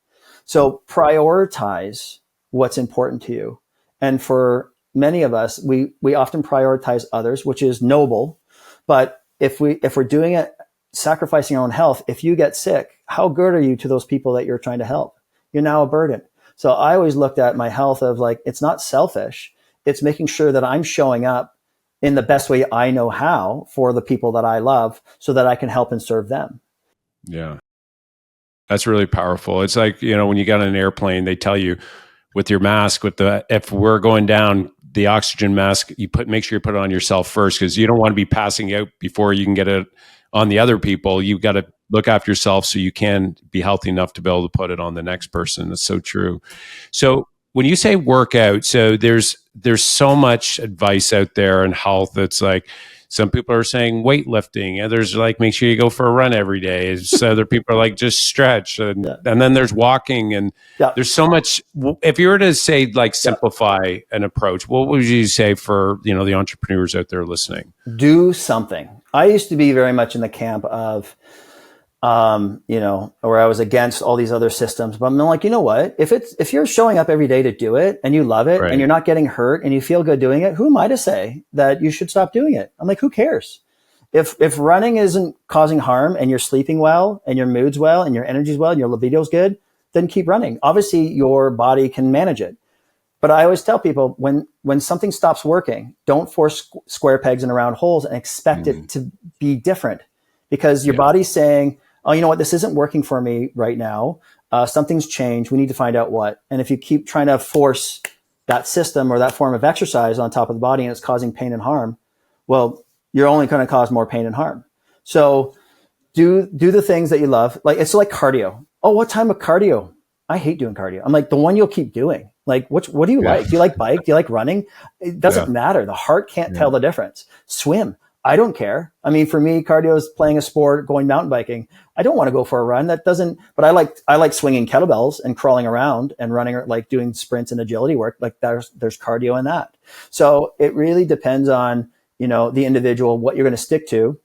So prioritize what's important to you. And for many of us, we often prioritize others, which is noble. But if we're doing it, sacrificing our own health, if you get sick, how good are you to those people that you're trying to help? You're now a burden. So I always looked at my health of like, it's not selfish. It's making sure that I'm showing up in the best way I know how for the people that I love, so that I can help and serve them. Yeah. That's really powerful. It's like, when you get on an airplane, they tell you with your mask, if we're going down, the oxygen mask, make sure you put it on yourself first, because you don't want to be passing out before you can get it on the other people. You've got to look after yourself so you can be healthy enough to be able to put it on the next person. That's so true. So when you say workout, so there's so much advice out there in health. It's like, some people are saying weightlifting, and there's like, make sure you go for a run every day. So other people are like, just stretch. And then there's walking, and there's so much. If you were to say, like, simplify an approach, what would you say for, the entrepreneurs out there listening? Do something. I used to be very much in the camp of, where I was against all these other systems, but I'm like, you know what? If you're showing up every day to do it and you love it, and you're not getting hurt and you feel good doing it, who am I to say that you should stop doing it? I'm like, who cares? If running isn't causing harm and you're sleeping well and your mood's well and your energy's well and your libido's good, then keep running. Obviously your body can manage it. But I always tell people, when something stops working, don't force square pegs in round holes and expect it to be different, because your body's saying, oh, you know what? This isn't working for me right now. Something's changed. We need to find out what. And if you keep trying to force that system or that form of exercise on top of the body and it's causing pain and harm, well, you're only going to cause more pain and harm. So do the things that you love. Like, it's like cardio. Oh, what type of cardio? I hate doing cardio. I'm like, the one you'll keep doing. Like, what do you like? Do you like bike? Do you like running? It doesn't matter. The heart can't tell the difference. Swim. I don't care. I mean, for me, cardio is playing a sport, going mountain biking. I don't want to go for a run. That doesn't, but I like swinging kettlebells and crawling around and running, like doing sprints and agility work. Like there's cardio in that. So it really depends on, the individual, what you're going to stick to,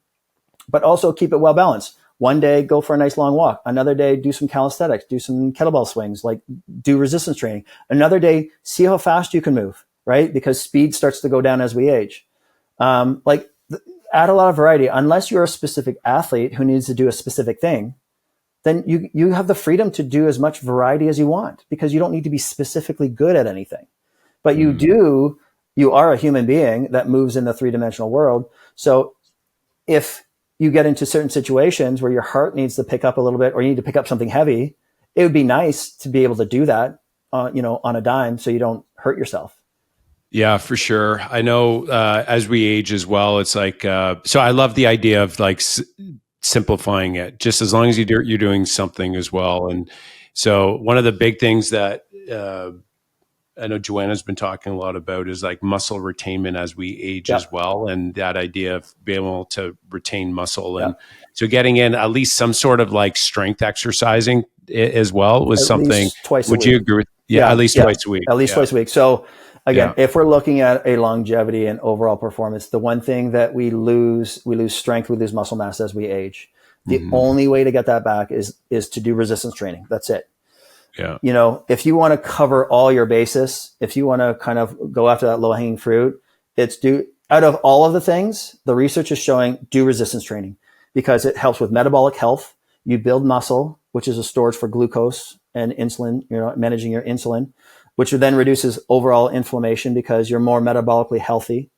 but also keep it well balanced. One day, go for a nice long walk. Another day, do some calisthenics, do some kettlebell swings, like do resistance training. Another day, see how fast you can move, right? Because speed starts to go down as we age. Add a lot of variety. Unless you're a specific athlete who needs to do a specific thing, then you have the freedom to do as much variety as you want, because you don't need to be specifically good at anything. But you are a human being that moves in the three-dimensional world. So if you get into certain situations where your heart needs to pick up a little bit, or you need to pick up something heavy, it would be nice to be able to do that, on a dime, so you don't hurt yourself. Yeah, for sure. I know as we age as well, it's like, so I love the idea of like simplifying it, just as long as you're doing something as well. And so one of the big things that I know Joanna's been talking a lot about is like muscle retainment as we age as well. And that idea of being able to retain muscle. And so getting in at least some sort of like strength exercising as well was something. Twice a week. Would you agree with? Yeah, at least twice a week. At least twice a week. So again, if we're looking at a longevity and overall performance, the one thing that we lose strength, we lose muscle mass as we age. The only way to get that back is to do resistance training. That's it. Yeah. If you want to cover all your bases, if you want to kind of go after that low hanging fruit, out of all of the things, the research is showing do resistance training, because it helps with metabolic health. You build muscle, which is a storage for glucose and insulin, managing your insulin, which then reduces overall inflammation because you're more metabolically healthy.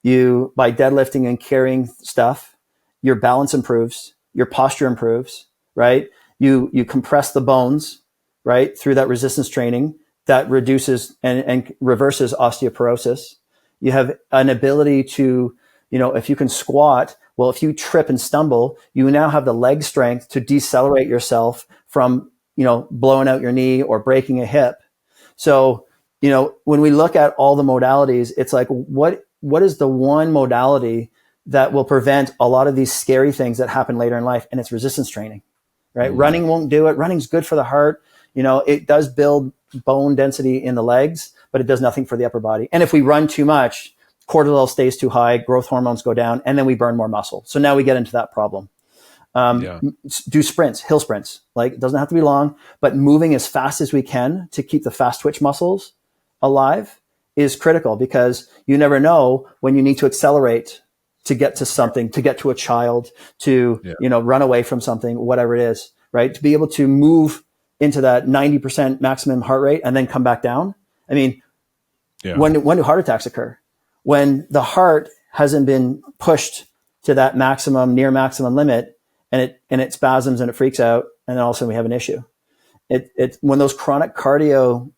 By deadlifting and carrying stuff, your balance improves, your posture improves, right? You compress the bones, right? Through that resistance training that reduces and reverses osteoporosis. You have an ability to, if you can squat, well, if you trip and stumble, you now have the leg strength to decelerate yourself from, blowing out your knee or breaking a hip. So, when we look at all the modalities, it's like, what is the one modality that will prevent a lot of these scary things that happen later in life? And it's resistance training, right? Running won't do it. Running's good for the heart. It does build bone density in the legs, but it does nothing for the upper body. And if we run too much, cortisol stays too high, growth hormones go down, and then we burn more muscle. So now we get into that problem. Do sprints, hill sprints. Like, it doesn't have to be long, but moving as fast as we can to keep the fast twitch muscles alive is critical, because you never know when you need to accelerate to get to something, to get to a child, to, run away from something, whatever it is, right? To be able to move into that 90% maximum heart rate and then come back down. I mean, when do heart attacks occur? When the heart hasn't been pushed to that near maximum limit, and it spasms and it freaks out, and then all of a sudden we have an issue. It's when those chronic cardio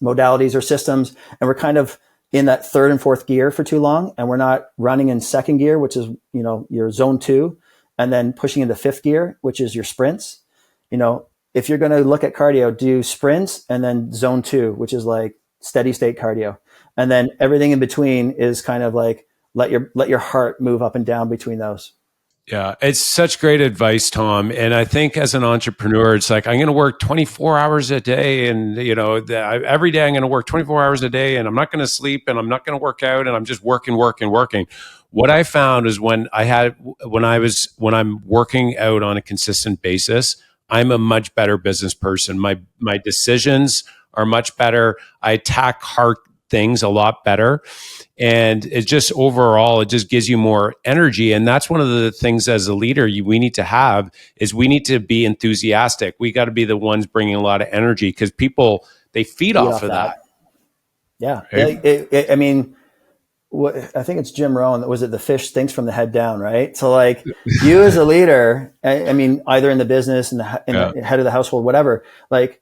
modalities or systems, and we're kind of in that third and fourth gear for too long, and we're not running in second gear, which is your zone 2, and then pushing into fifth gear, which is your sprints. If you're going to look at cardio, do sprints and then zone 2, which is like steady state cardio, and then everything in between is kind of like let your heart move up and down between those. Yeah, it's such great advice, Tom. And I think as an entrepreneur, it's like, I'm going to work 24 hours a day. And, every day I'm going to work 24 hours a day, and I'm not going to sleep, and I'm not going to work out, and I'm just working. What I found is when I'm working out on a consistent basis, I'm a much better business person. My decisions are much better. I attack hard things a lot better. And it just overall, it just gives you more energy. And that's one of the things as a leader we need to have is we need to be enthusiastic. We got to be the ones bringing a lot of energy, because people, they feed off of that. Yeah. Right? I mean, I think it's Jim Rohn that was it. The fish stinks from the head down, right? So like you as a leader, I mean, either in the business, in the head of the household, whatever, like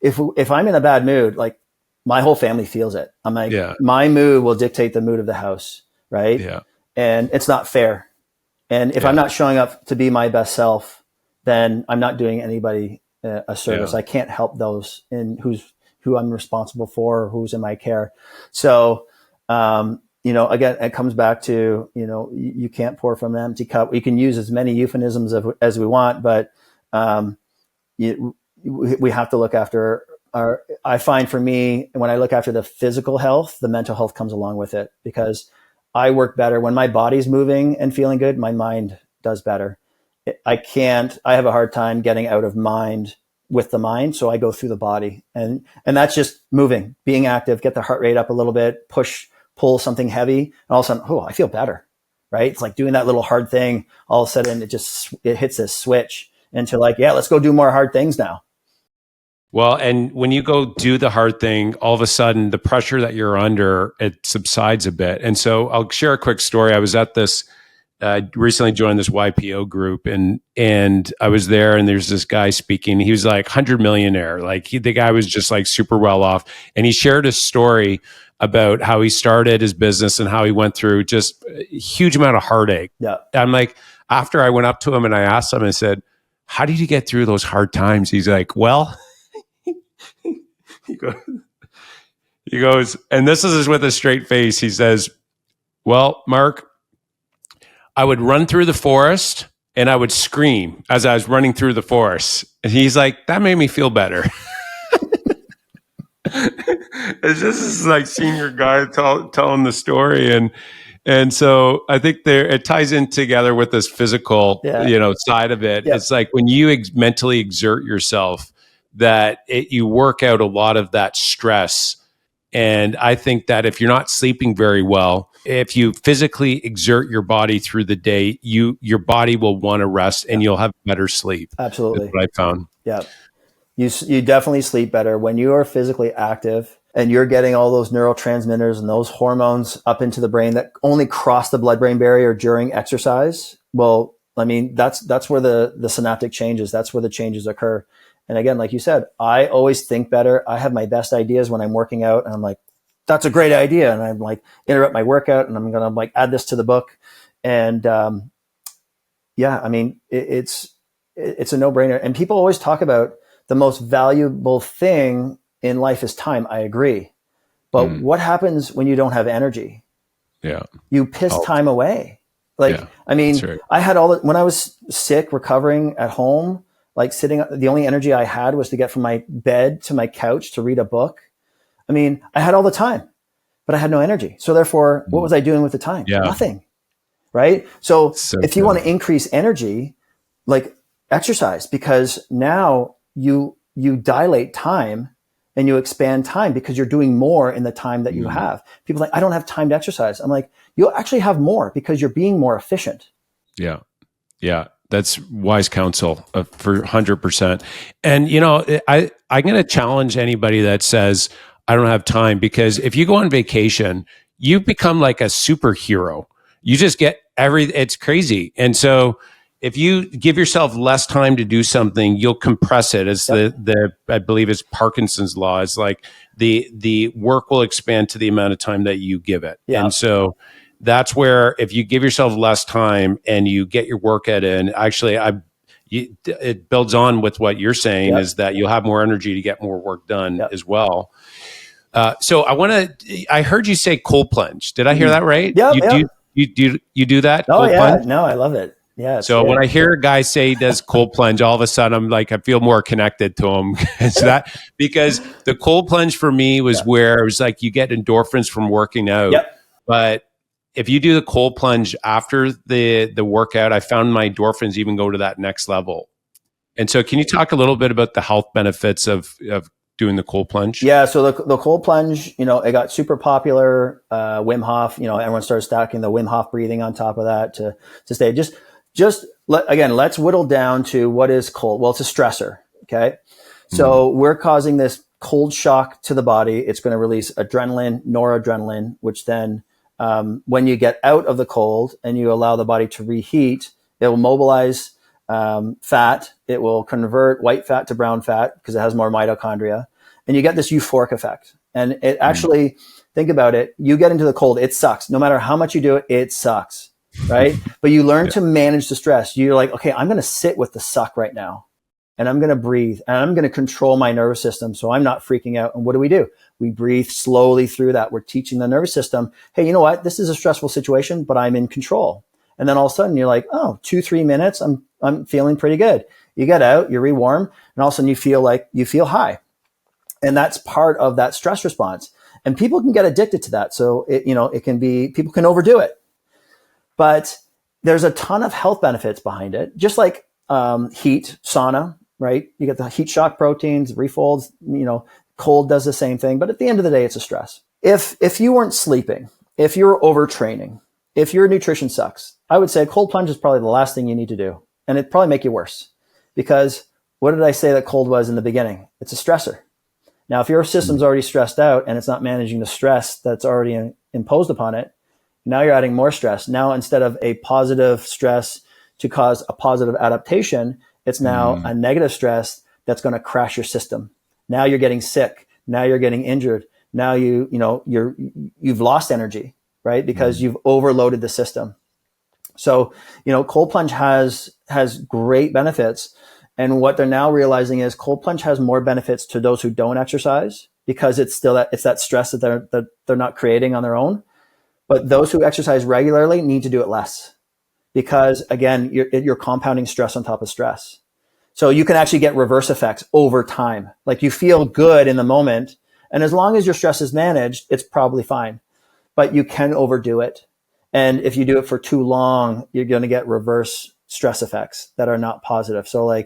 if I'm in a bad mood, like my whole family feels it. I'm like, my mood will dictate the mood of the house, right? Yeah. And it's not fair. And if I'm not showing up to be my best self, then I'm not doing anybody a service. I can't help those who I'm responsible for, or who's in my care. So, again, it comes back to, you can't pour from an empty cup. We can use as many euphemisms as we want, but we have to look after I find for me, when I look after the physical health, the mental health comes along with it, because I work better when my body's moving and feeling good. My mind does better. I have a hard time getting out of mind with the mind. So I go through the body, and that's just moving, being active, get the heart rate up a little bit, pull something heavy, and all of a sudden, oh, I feel better, right? It's like doing that little hard thing. All of a sudden it hits this switch into like, yeah, let's go do more hard things now. Well, and when you go do the hard thing, all of a sudden the pressure that you're under, it subsides a bit. And so I'll share a quick story. I was at this, recently joined this YPO group, and I was there, and there's this guy speaking. He was like 100 millionaire. Like the guy was just like super well off. And he shared a story about how he started his business and how he went through just a huge amount of heartache. Yeah. I'm like, after I went up to him and I asked him, I said, how did you get through those hard times? He's like, well, he goes, and this is with a straight face. He says, well, Mark, I would run through the forest and I would scream as I was running through the forest. And he's like, that made me feel better. It's just this like senior guy telling the story. And so I think it ties in together with this physical, side of it. Yeah. It's like when you mentally exert yourself, that you work out a lot of that stress. And I think that if you're not sleeping very well, if you physically exert your body through the day, your body will want to rest, and you'll have better sleep. Absolutely. That's what I found. Yeah. You definitely sleep better when you are physically active, and you're getting all those neurotransmitters and those hormones up into the brain that only cross the blood-brain barrier during exercise. Well, I mean, that's where the synaptic changes, that's where the changes occur. And again, like you said, I always think better. I have my best ideas when I'm working out, and I'm like, that's a great idea. And I'm like, interrupt my workout, and I'm going to like add this to the book. And I mean, it's a no-brainer. And people always talk about the most valuable thing in life is time. I agree. But what happens when you don't have energy? Yeah. You piss time away. Like, yeah, I mean, right. I had when I was sick, recovering at home, like sitting, the only energy I had was to get from my bed to my couch to read a book. I mean, I had all the time, but I had no energy. So therefore, what was I doing with the time? Yeah. Nothing. Right. So if you want to increase energy, like exercise, because now you dilate time and you expand time because you're doing more in the time that you have. People are like, I don't have time to exercise. I'm like, you'll actually have more because you're being more efficient. Yeah. Yeah. That's wise counsel for 100%. And, I'm going to challenge anybody that says, I don't have time, because if you go on vacation, you become like a superhero. You just get it's crazy. And so if you give yourself less time to do something, you'll compress it. It's I believe it's Parkinson's law. It's like the work will expand to the amount of time that you give it. Yeah. And so that's where if you give yourself less time and you get your workout in, actually, it builds on with what you're saying, is that you'll have more energy to get more work done as well. So I heard you say cold plunge. Did I hear that right? Yeah. You do that? Oh, yeah. Plunge? No, I love it. Yeah. So when I hear a guy say he does cold plunge, all of a sudden I'm like, I feel more connected to him. Because the cold plunge for me was where it was like you get endorphins from working out. Yep. But if you do the cold plunge after the workout, I found my endorphins even go to that next level. And so can you talk a little bit about the health benefits of doing the cold plunge? Yeah. So the cold plunge, it got super popular. Wim Hof, everyone started stacking the Wim Hof breathing on top of that to stay. Let's whittle down to what is cold. Well, it's a stressor. Okay. So we're causing this cold shock to the body. It's going to release adrenaline, noradrenaline, which then, when you get out of the cold and you allow the body to reheat, it will mobilize fat. It will convert white fat to brown fat because it has more mitochondria, and you get this euphoric effect. And it actually, think about it, you get into the cold, it sucks. No matter how much you do it, it sucks, right? But you learn to manage the stress. You're like, okay, I'm going to sit with the suck right now. and I'm going to breathe and I'm going to control my nervous system so I'm not freaking out. And what do? We breathe slowly through that. We're teaching the nervous system, hey, you know what? This is a stressful situation, but I'm in control. And then all of a sudden you're like, oh, 2-3 minutes. I'm feeling pretty good. You get out, you rewarm, and all of a sudden you feel high. And that's part of that stress response. And people can get addicted to that. So it can be, people can overdo it, but there's a ton of health benefits behind it. Just like heat, sauna, right? You get the heat shock proteins, refolds, cold does the same thing. But at the end of the day, it's a stress. If you weren't sleeping, if you're overtraining, if your nutrition sucks, I would say cold plunge is probably the last thing you need to do. And it'd probably make you worse, because what did I say that cold was in the beginning? It's a stressor. Now, if your system's already stressed out and it's not managing the stress that's already imposed upon it, now you're adding more stress. Now, instead of a positive stress to cause a positive adaptation, it's now a negative stress that's going to crash your system. Now you're getting sick. Now you're getting injured. Now you've lost energy, right? Because you've overloaded the system. So, cold plunge has great benefits. And what they're now realizing is cold plunge has more benefits to those who don't exercise, because it's that stress that they're not creating on their own. But those who exercise regularly need to do it less, because again, you're compounding stress on top of stress. So you can actually get reverse effects over time. Like, you feel good in the moment, and as long as your stress is managed, it's probably fine. But you can overdo it. And if you do it for too long, you're going to get reverse stress effects that are not positive. So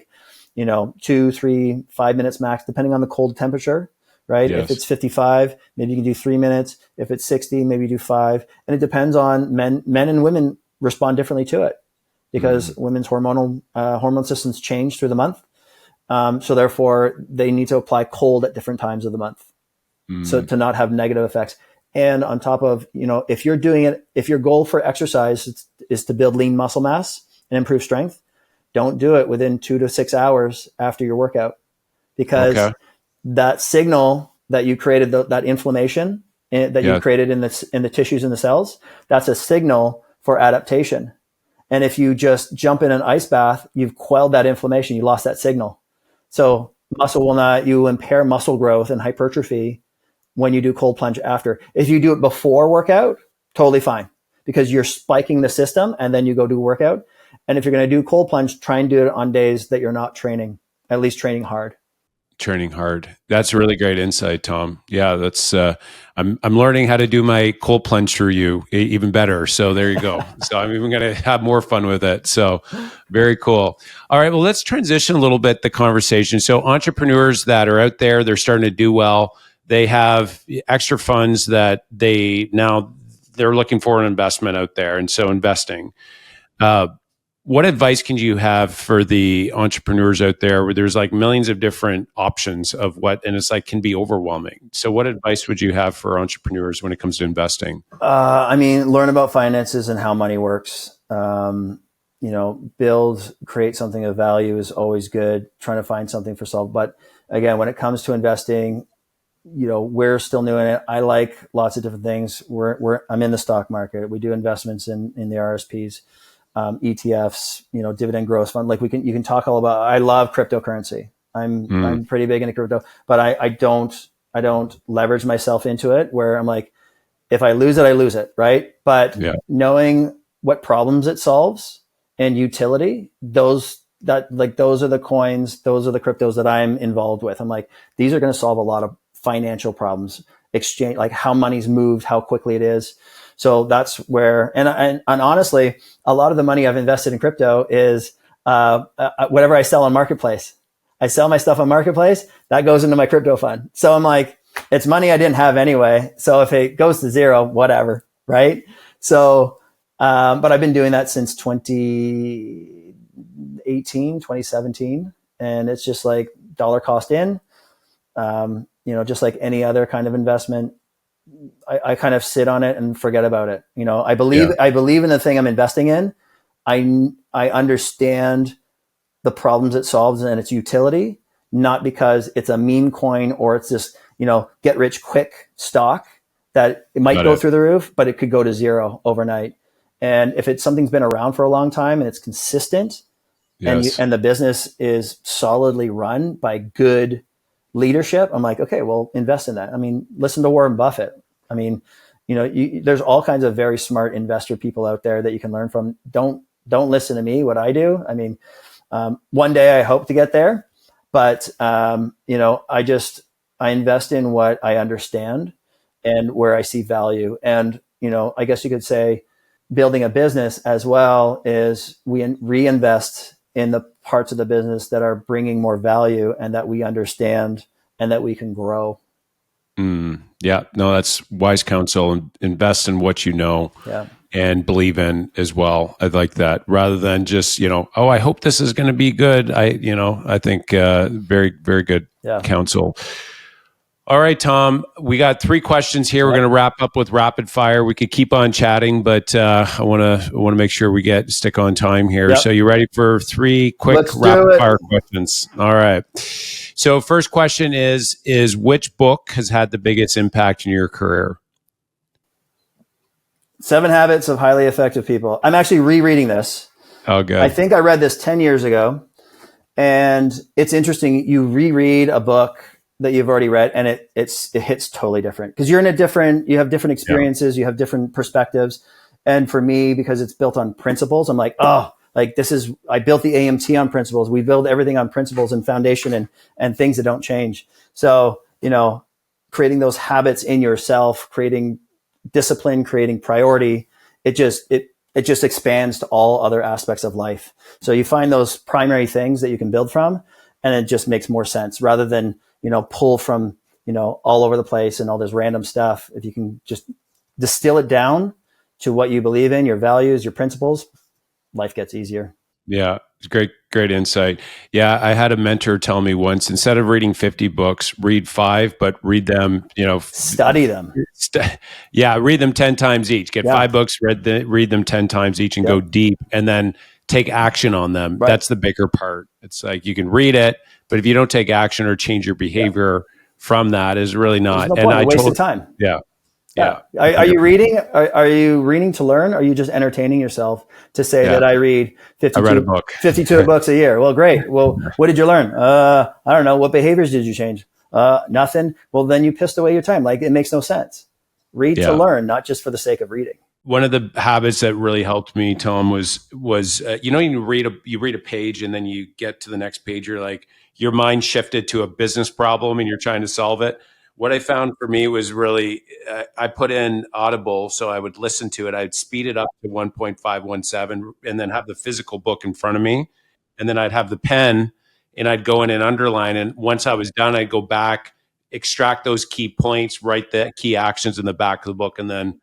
2, 3, 5 minutes max, depending on the cold temperature, right? Yes. If it's 55, maybe you can do 3 minutes. If it's 60, maybe you do 5. And it depends on men and women respond differently to it, because women's hormone systems change through the month. So therefore they need to apply cold at different times of the month. So to not have negative effects. And on top of, if you're doing it, if your goal for exercise is to build lean muscle mass and improve strength, don't do it within 2 to 6 hours after your workout, because that signal that you created, that inflammation that you created in the tissues and the cells, that's a signal for adaptation. And if you just jump in an ice bath, you've quelled that inflammation. You lost that signal. So you impair muscle growth and hypertrophy when you do cold plunge after. If you do it before workout, totally fine, because you're spiking the system and then you go do workout. And if you're going to do cold plunge, try and do it on days that you're not training, at least training hard. Training hard. That's a really great insight, Tom. Yeah, that's I'm learning how to do my cold plunge through you even better. So there you go. So I'm even going to have more fun with it. So very cool. All right, well, let's transition a little bit the conversation. So entrepreneurs that are out there, they're starting to do well. They have extra funds that they're looking for an investment out there, and so investing. What advice can you have for the entrepreneurs out there where there's like millions of different options of and it's like can be overwhelming? So what advice would you have for entrepreneurs when it comes to investing? Learn about finances and how money works. Create something of value is always good. Trying to find something for self. But again, when it comes to investing, we're still new in it. I like lots of different things. I'm in the stock market. We do investments in the RSPs. ETFs, dividend growth fund. Like you can talk all about. I love cryptocurrency. I'm pretty big into crypto, but I don't leverage myself into it. Where I'm like, if I lose it, I lose it, right? But knowing what problems it solves and utility, those are the coins, those are the cryptos that I'm involved with. I'm like, these are going to solve a lot of financial problems. Exchange, like how money's moved, how quickly it is. So that's where, and honestly, a lot of the money I've invested in crypto is whatever I sell on Marketplace. I sell my stuff on Marketplace, that goes into my crypto fund. So I'm like, it's money I didn't have anyway. So if it goes to zero, whatever, right? So, but I've been doing that since 2017, and it's just like dollar cost in, just like any other kind of investment. I kind of sit on it and forget about it. I believe in the thing I'm investing in. I understand the problems it solves and its utility, not because it's a meme coin or it's this, get rich quick stock that it might go through the roof, but it could go to zero overnight. And if something's been around for a long time and it's consistent, Yes. and the business is solidly run by good leadership, I'm like, okay, well, invest in that. I mean, listen to Warren Buffett. I mean, there's all kinds of very smart investor people out there that you can learn from. Don't listen to me, what I do. I mean, one day I hope to get there, but I invest in what I understand and where I see value. And, I guess you could say building a business as well is we reinvest in the parts of the business that are bringing more value and that we understand and that we can grow. Yeah, no, that's wise counsel, and invest in what you know and believe in as well. I like that rather than just, I hope this is going to be good. I think very, very good counsel. All right, Tom, we got 3 questions here. We're going to wrap up with rapid fire. We could keep on chatting, but I want to make sure we stick on time here. Yep. So you ready for 3 quick rapid fire questions? All right. So first question is which book has had the biggest impact in your career? 7 Habits of Highly Effective People. I'm actually rereading this. Oh, good. I think I read this 10 years ago, and it's interesting. You reread a book that you've already read, and it hits totally different because you have different experiences, you have different perspectives. And for me, because it's built on principles, I'm like, I built the AMT on principles. We build everything on principles and foundation and things that don't change. So, creating those habits in yourself, creating discipline, creating priority, it just expands to all other aspects of life. So you find those primary things that you can build from, and it just makes more sense rather than, pull from, all over the place and all this random stuff. If you can just distill it down to what you believe in, your values, your principles, life gets easier. Yeah, it's great insight. Yeah, I had a mentor tell me once, instead of reading 50 books, read 5, but read them, study them. Read them 10 times each. Get 5 books, read them 10 times each and go deep, and then take action on them. Right. That's the bigger part. It's like you can read it, but if you don't take action or change your behavior from that, is really not. There's no point, waste of time. Yeah. Are you reading? Are you reading to learn? Or are you just entertaining yourself to say that I read 52 books a year? Well, great. Well, what did you learn? I don't know. What behaviors did you change? Nothing. Well, then you pissed away your time. Like, it makes no sense. Read to learn, not just for the sake of reading. One of the habits that really helped me, Tom, was you read a page and then you get to the next page. You're like, your mind shifted to a business problem and you're trying to solve it. What I found for me was really, I put in Audible, so I would listen to it. I'd speed it up to 1.517 and then have the physical book in front of me. And then I'd have the pen and I'd go in and underline. And once I was done, I'd go back, extract those key points, write the key actions in the back of the book. And then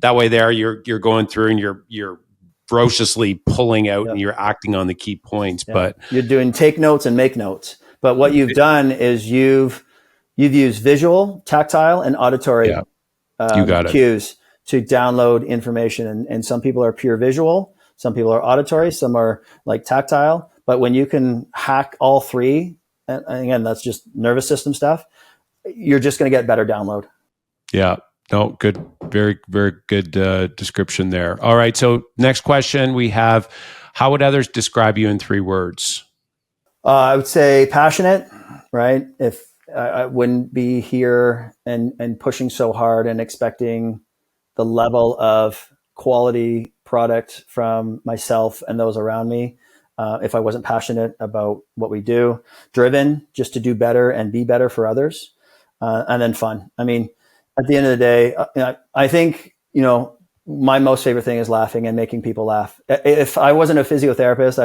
that way there, you're going through and you're ferociously pulling out and you're acting on the key points. Yeah. But you're doing take notes and make notes. But what you've done is you've used visual, tactile, and auditory cues to download information. And some people are pure visual, some people are auditory, some are like tactile. But when you can hack all 3, and again, that's just nervous system stuff, you're just going to get better download. Yeah. No, good. Very, very good description there. All right. So next question we have, how would others describe you in 3 words? I would say passionate, right? If I wouldn't be here and pushing so hard and expecting the level of quality product from myself and those around me if I wasn't passionate about what we do. Driven just to do better and be better for others. And then fun. I mean, at the end of the day, I think, my most favorite thing is laughing and making people laugh. If I wasn't a physiotherapist,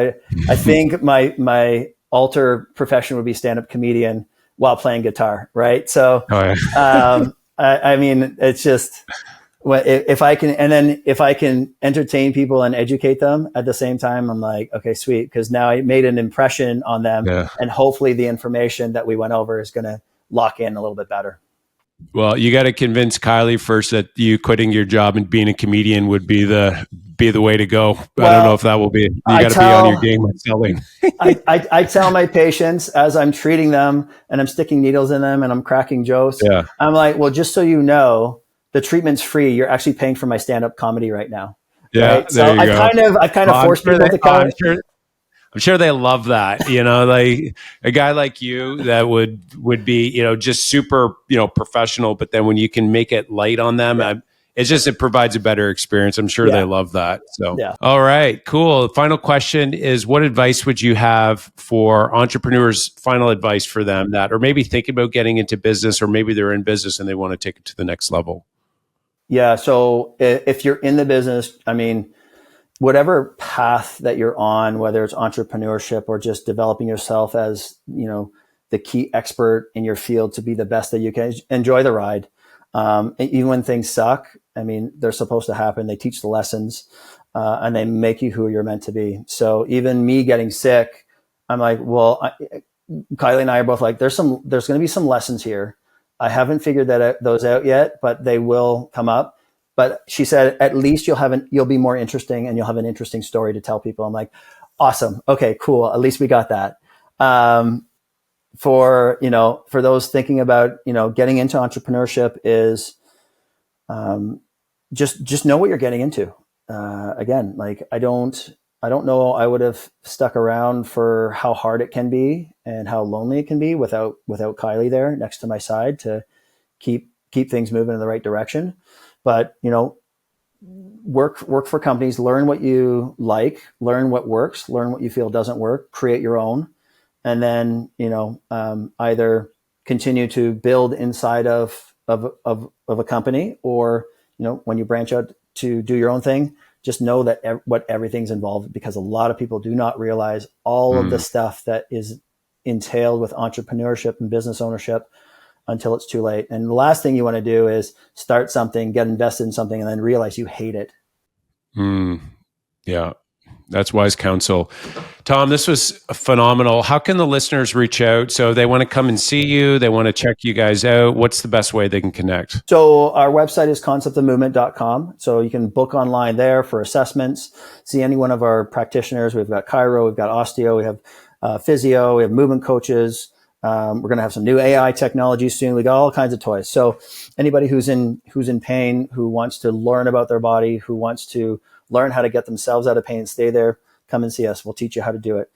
I think my alter profession would be stand-up comedian while playing guitar, right? So, I mean, it's just if I can entertain people and educate them at the same time, I'm like, okay, sweet, because now I made an impression on them, and hopefully the information that we went over is going to lock in a little bit better. Well, you got to convince Kylie first that you quitting your job and being a comedian would be the way to go. Well, I don't know if that will be. You got to be on your game with selling. I tell my patients as I'm treating them and I'm sticking needles in them and I'm cracking jokes. Yeah. I'm like, well, just so you know, the treatment's free. You're actually paying for my stand-up comedy right now. Yeah. Right? So I kind of force people to come. I'm sure they love that, like a guy like you that would be, just super, professional, but then when you can make it light on them, it provides a better experience. I'm sure they love that. So, all right, cool. Final question is, what advice would you have for entrepreneurs, final advice for them that, or maybe thinking about getting into business, or maybe they're in business and they want to take it to the next level? Yeah. So if you're in the business, I mean, whatever path that you're on, whether it's entrepreneurship or just developing yourself as, the key expert in your field to be the best that you can, enjoy the ride. Even when things suck, I mean, they're supposed to happen. They teach the lessons, and they make you who you're meant to be. So even me getting sick, I'm like, well, Kylie and I are both like, there's going to be some lessons here. I haven't figured those out yet, but they will come up. But she said, at least you'll be more interesting and you'll have an interesting story to tell people. I'm like, awesome. Okay, cool. At least we got that. For those thinking about, getting into entrepreneurship is, just know what you're getting into. Again, like I don't know. I would have stuck around for how hard it can be and how lonely it can be without Kylie there next to my side to keep things moving in the right direction. But, work for companies, learn what you like, learn what works, learn what you feel doesn't work, create your own. And then, either continue to build inside of a company, or, when you branch out to do your own thing, just know that what everything's involved, because a lot of people do not realize all of the stuff that is entailed with entrepreneurship and business ownership until it's too late. And the last thing you want to do is start something, get invested in something, and then realize you hate it. Yeah, that's wise counsel. Tom, this was phenomenal. How can the listeners reach out? So they want to come and see you, they want to check you guys out. What's the best way they can connect? So our website is conceptofmovement.com. So you can book online there for assessments, see any one of our practitioners. We've got chiro, we've got osteo, we have physio, we have movement coaches. We're going to have some new AI technology soon. We got all kinds of toys. So anybody who's in pain, who wants to learn about their body, who wants to learn how to get themselves out of pain and stay there, come and see us. We'll teach you how to do it.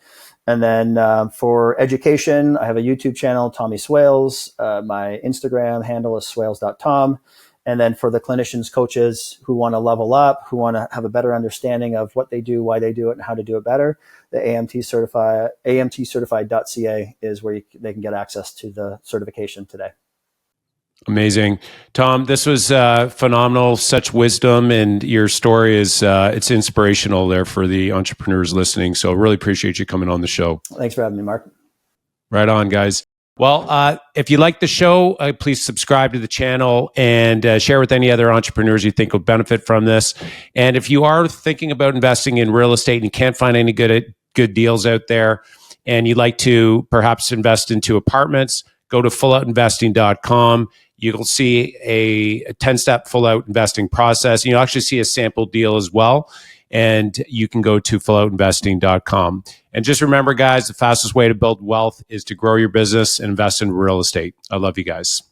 And then for education, I have a YouTube channel, Tommy Swales. My Instagram handle is swales.tom. And then for the clinicians, coaches who want to level up, who want to have a better understanding of what they do, why they do it, and how to do it better, the AMT certified.ca is where they can get access to the certification today. Amazing. Tom, this was phenomenal, such wisdom, and your story is it's inspirational there for the entrepreneurs listening. So really appreciate you coming on the show. Thanks for having me, Mark. Right on, guys. Well, if you like the show, please subscribe to the channel and share with any other entrepreneurs you think will benefit from this. And if you are thinking about investing in real estate and you can't find any good deals out there, and you'd like to perhaps invest into apartments, go to fulloutinvesting.com. You'll see a 10-step full-out investing process. You'll actually see a sample deal as well. And you can go to fulloutinvesting.com. And just remember, guys, the fastest way to build wealth is to grow your business and invest in real estate. I love you guys.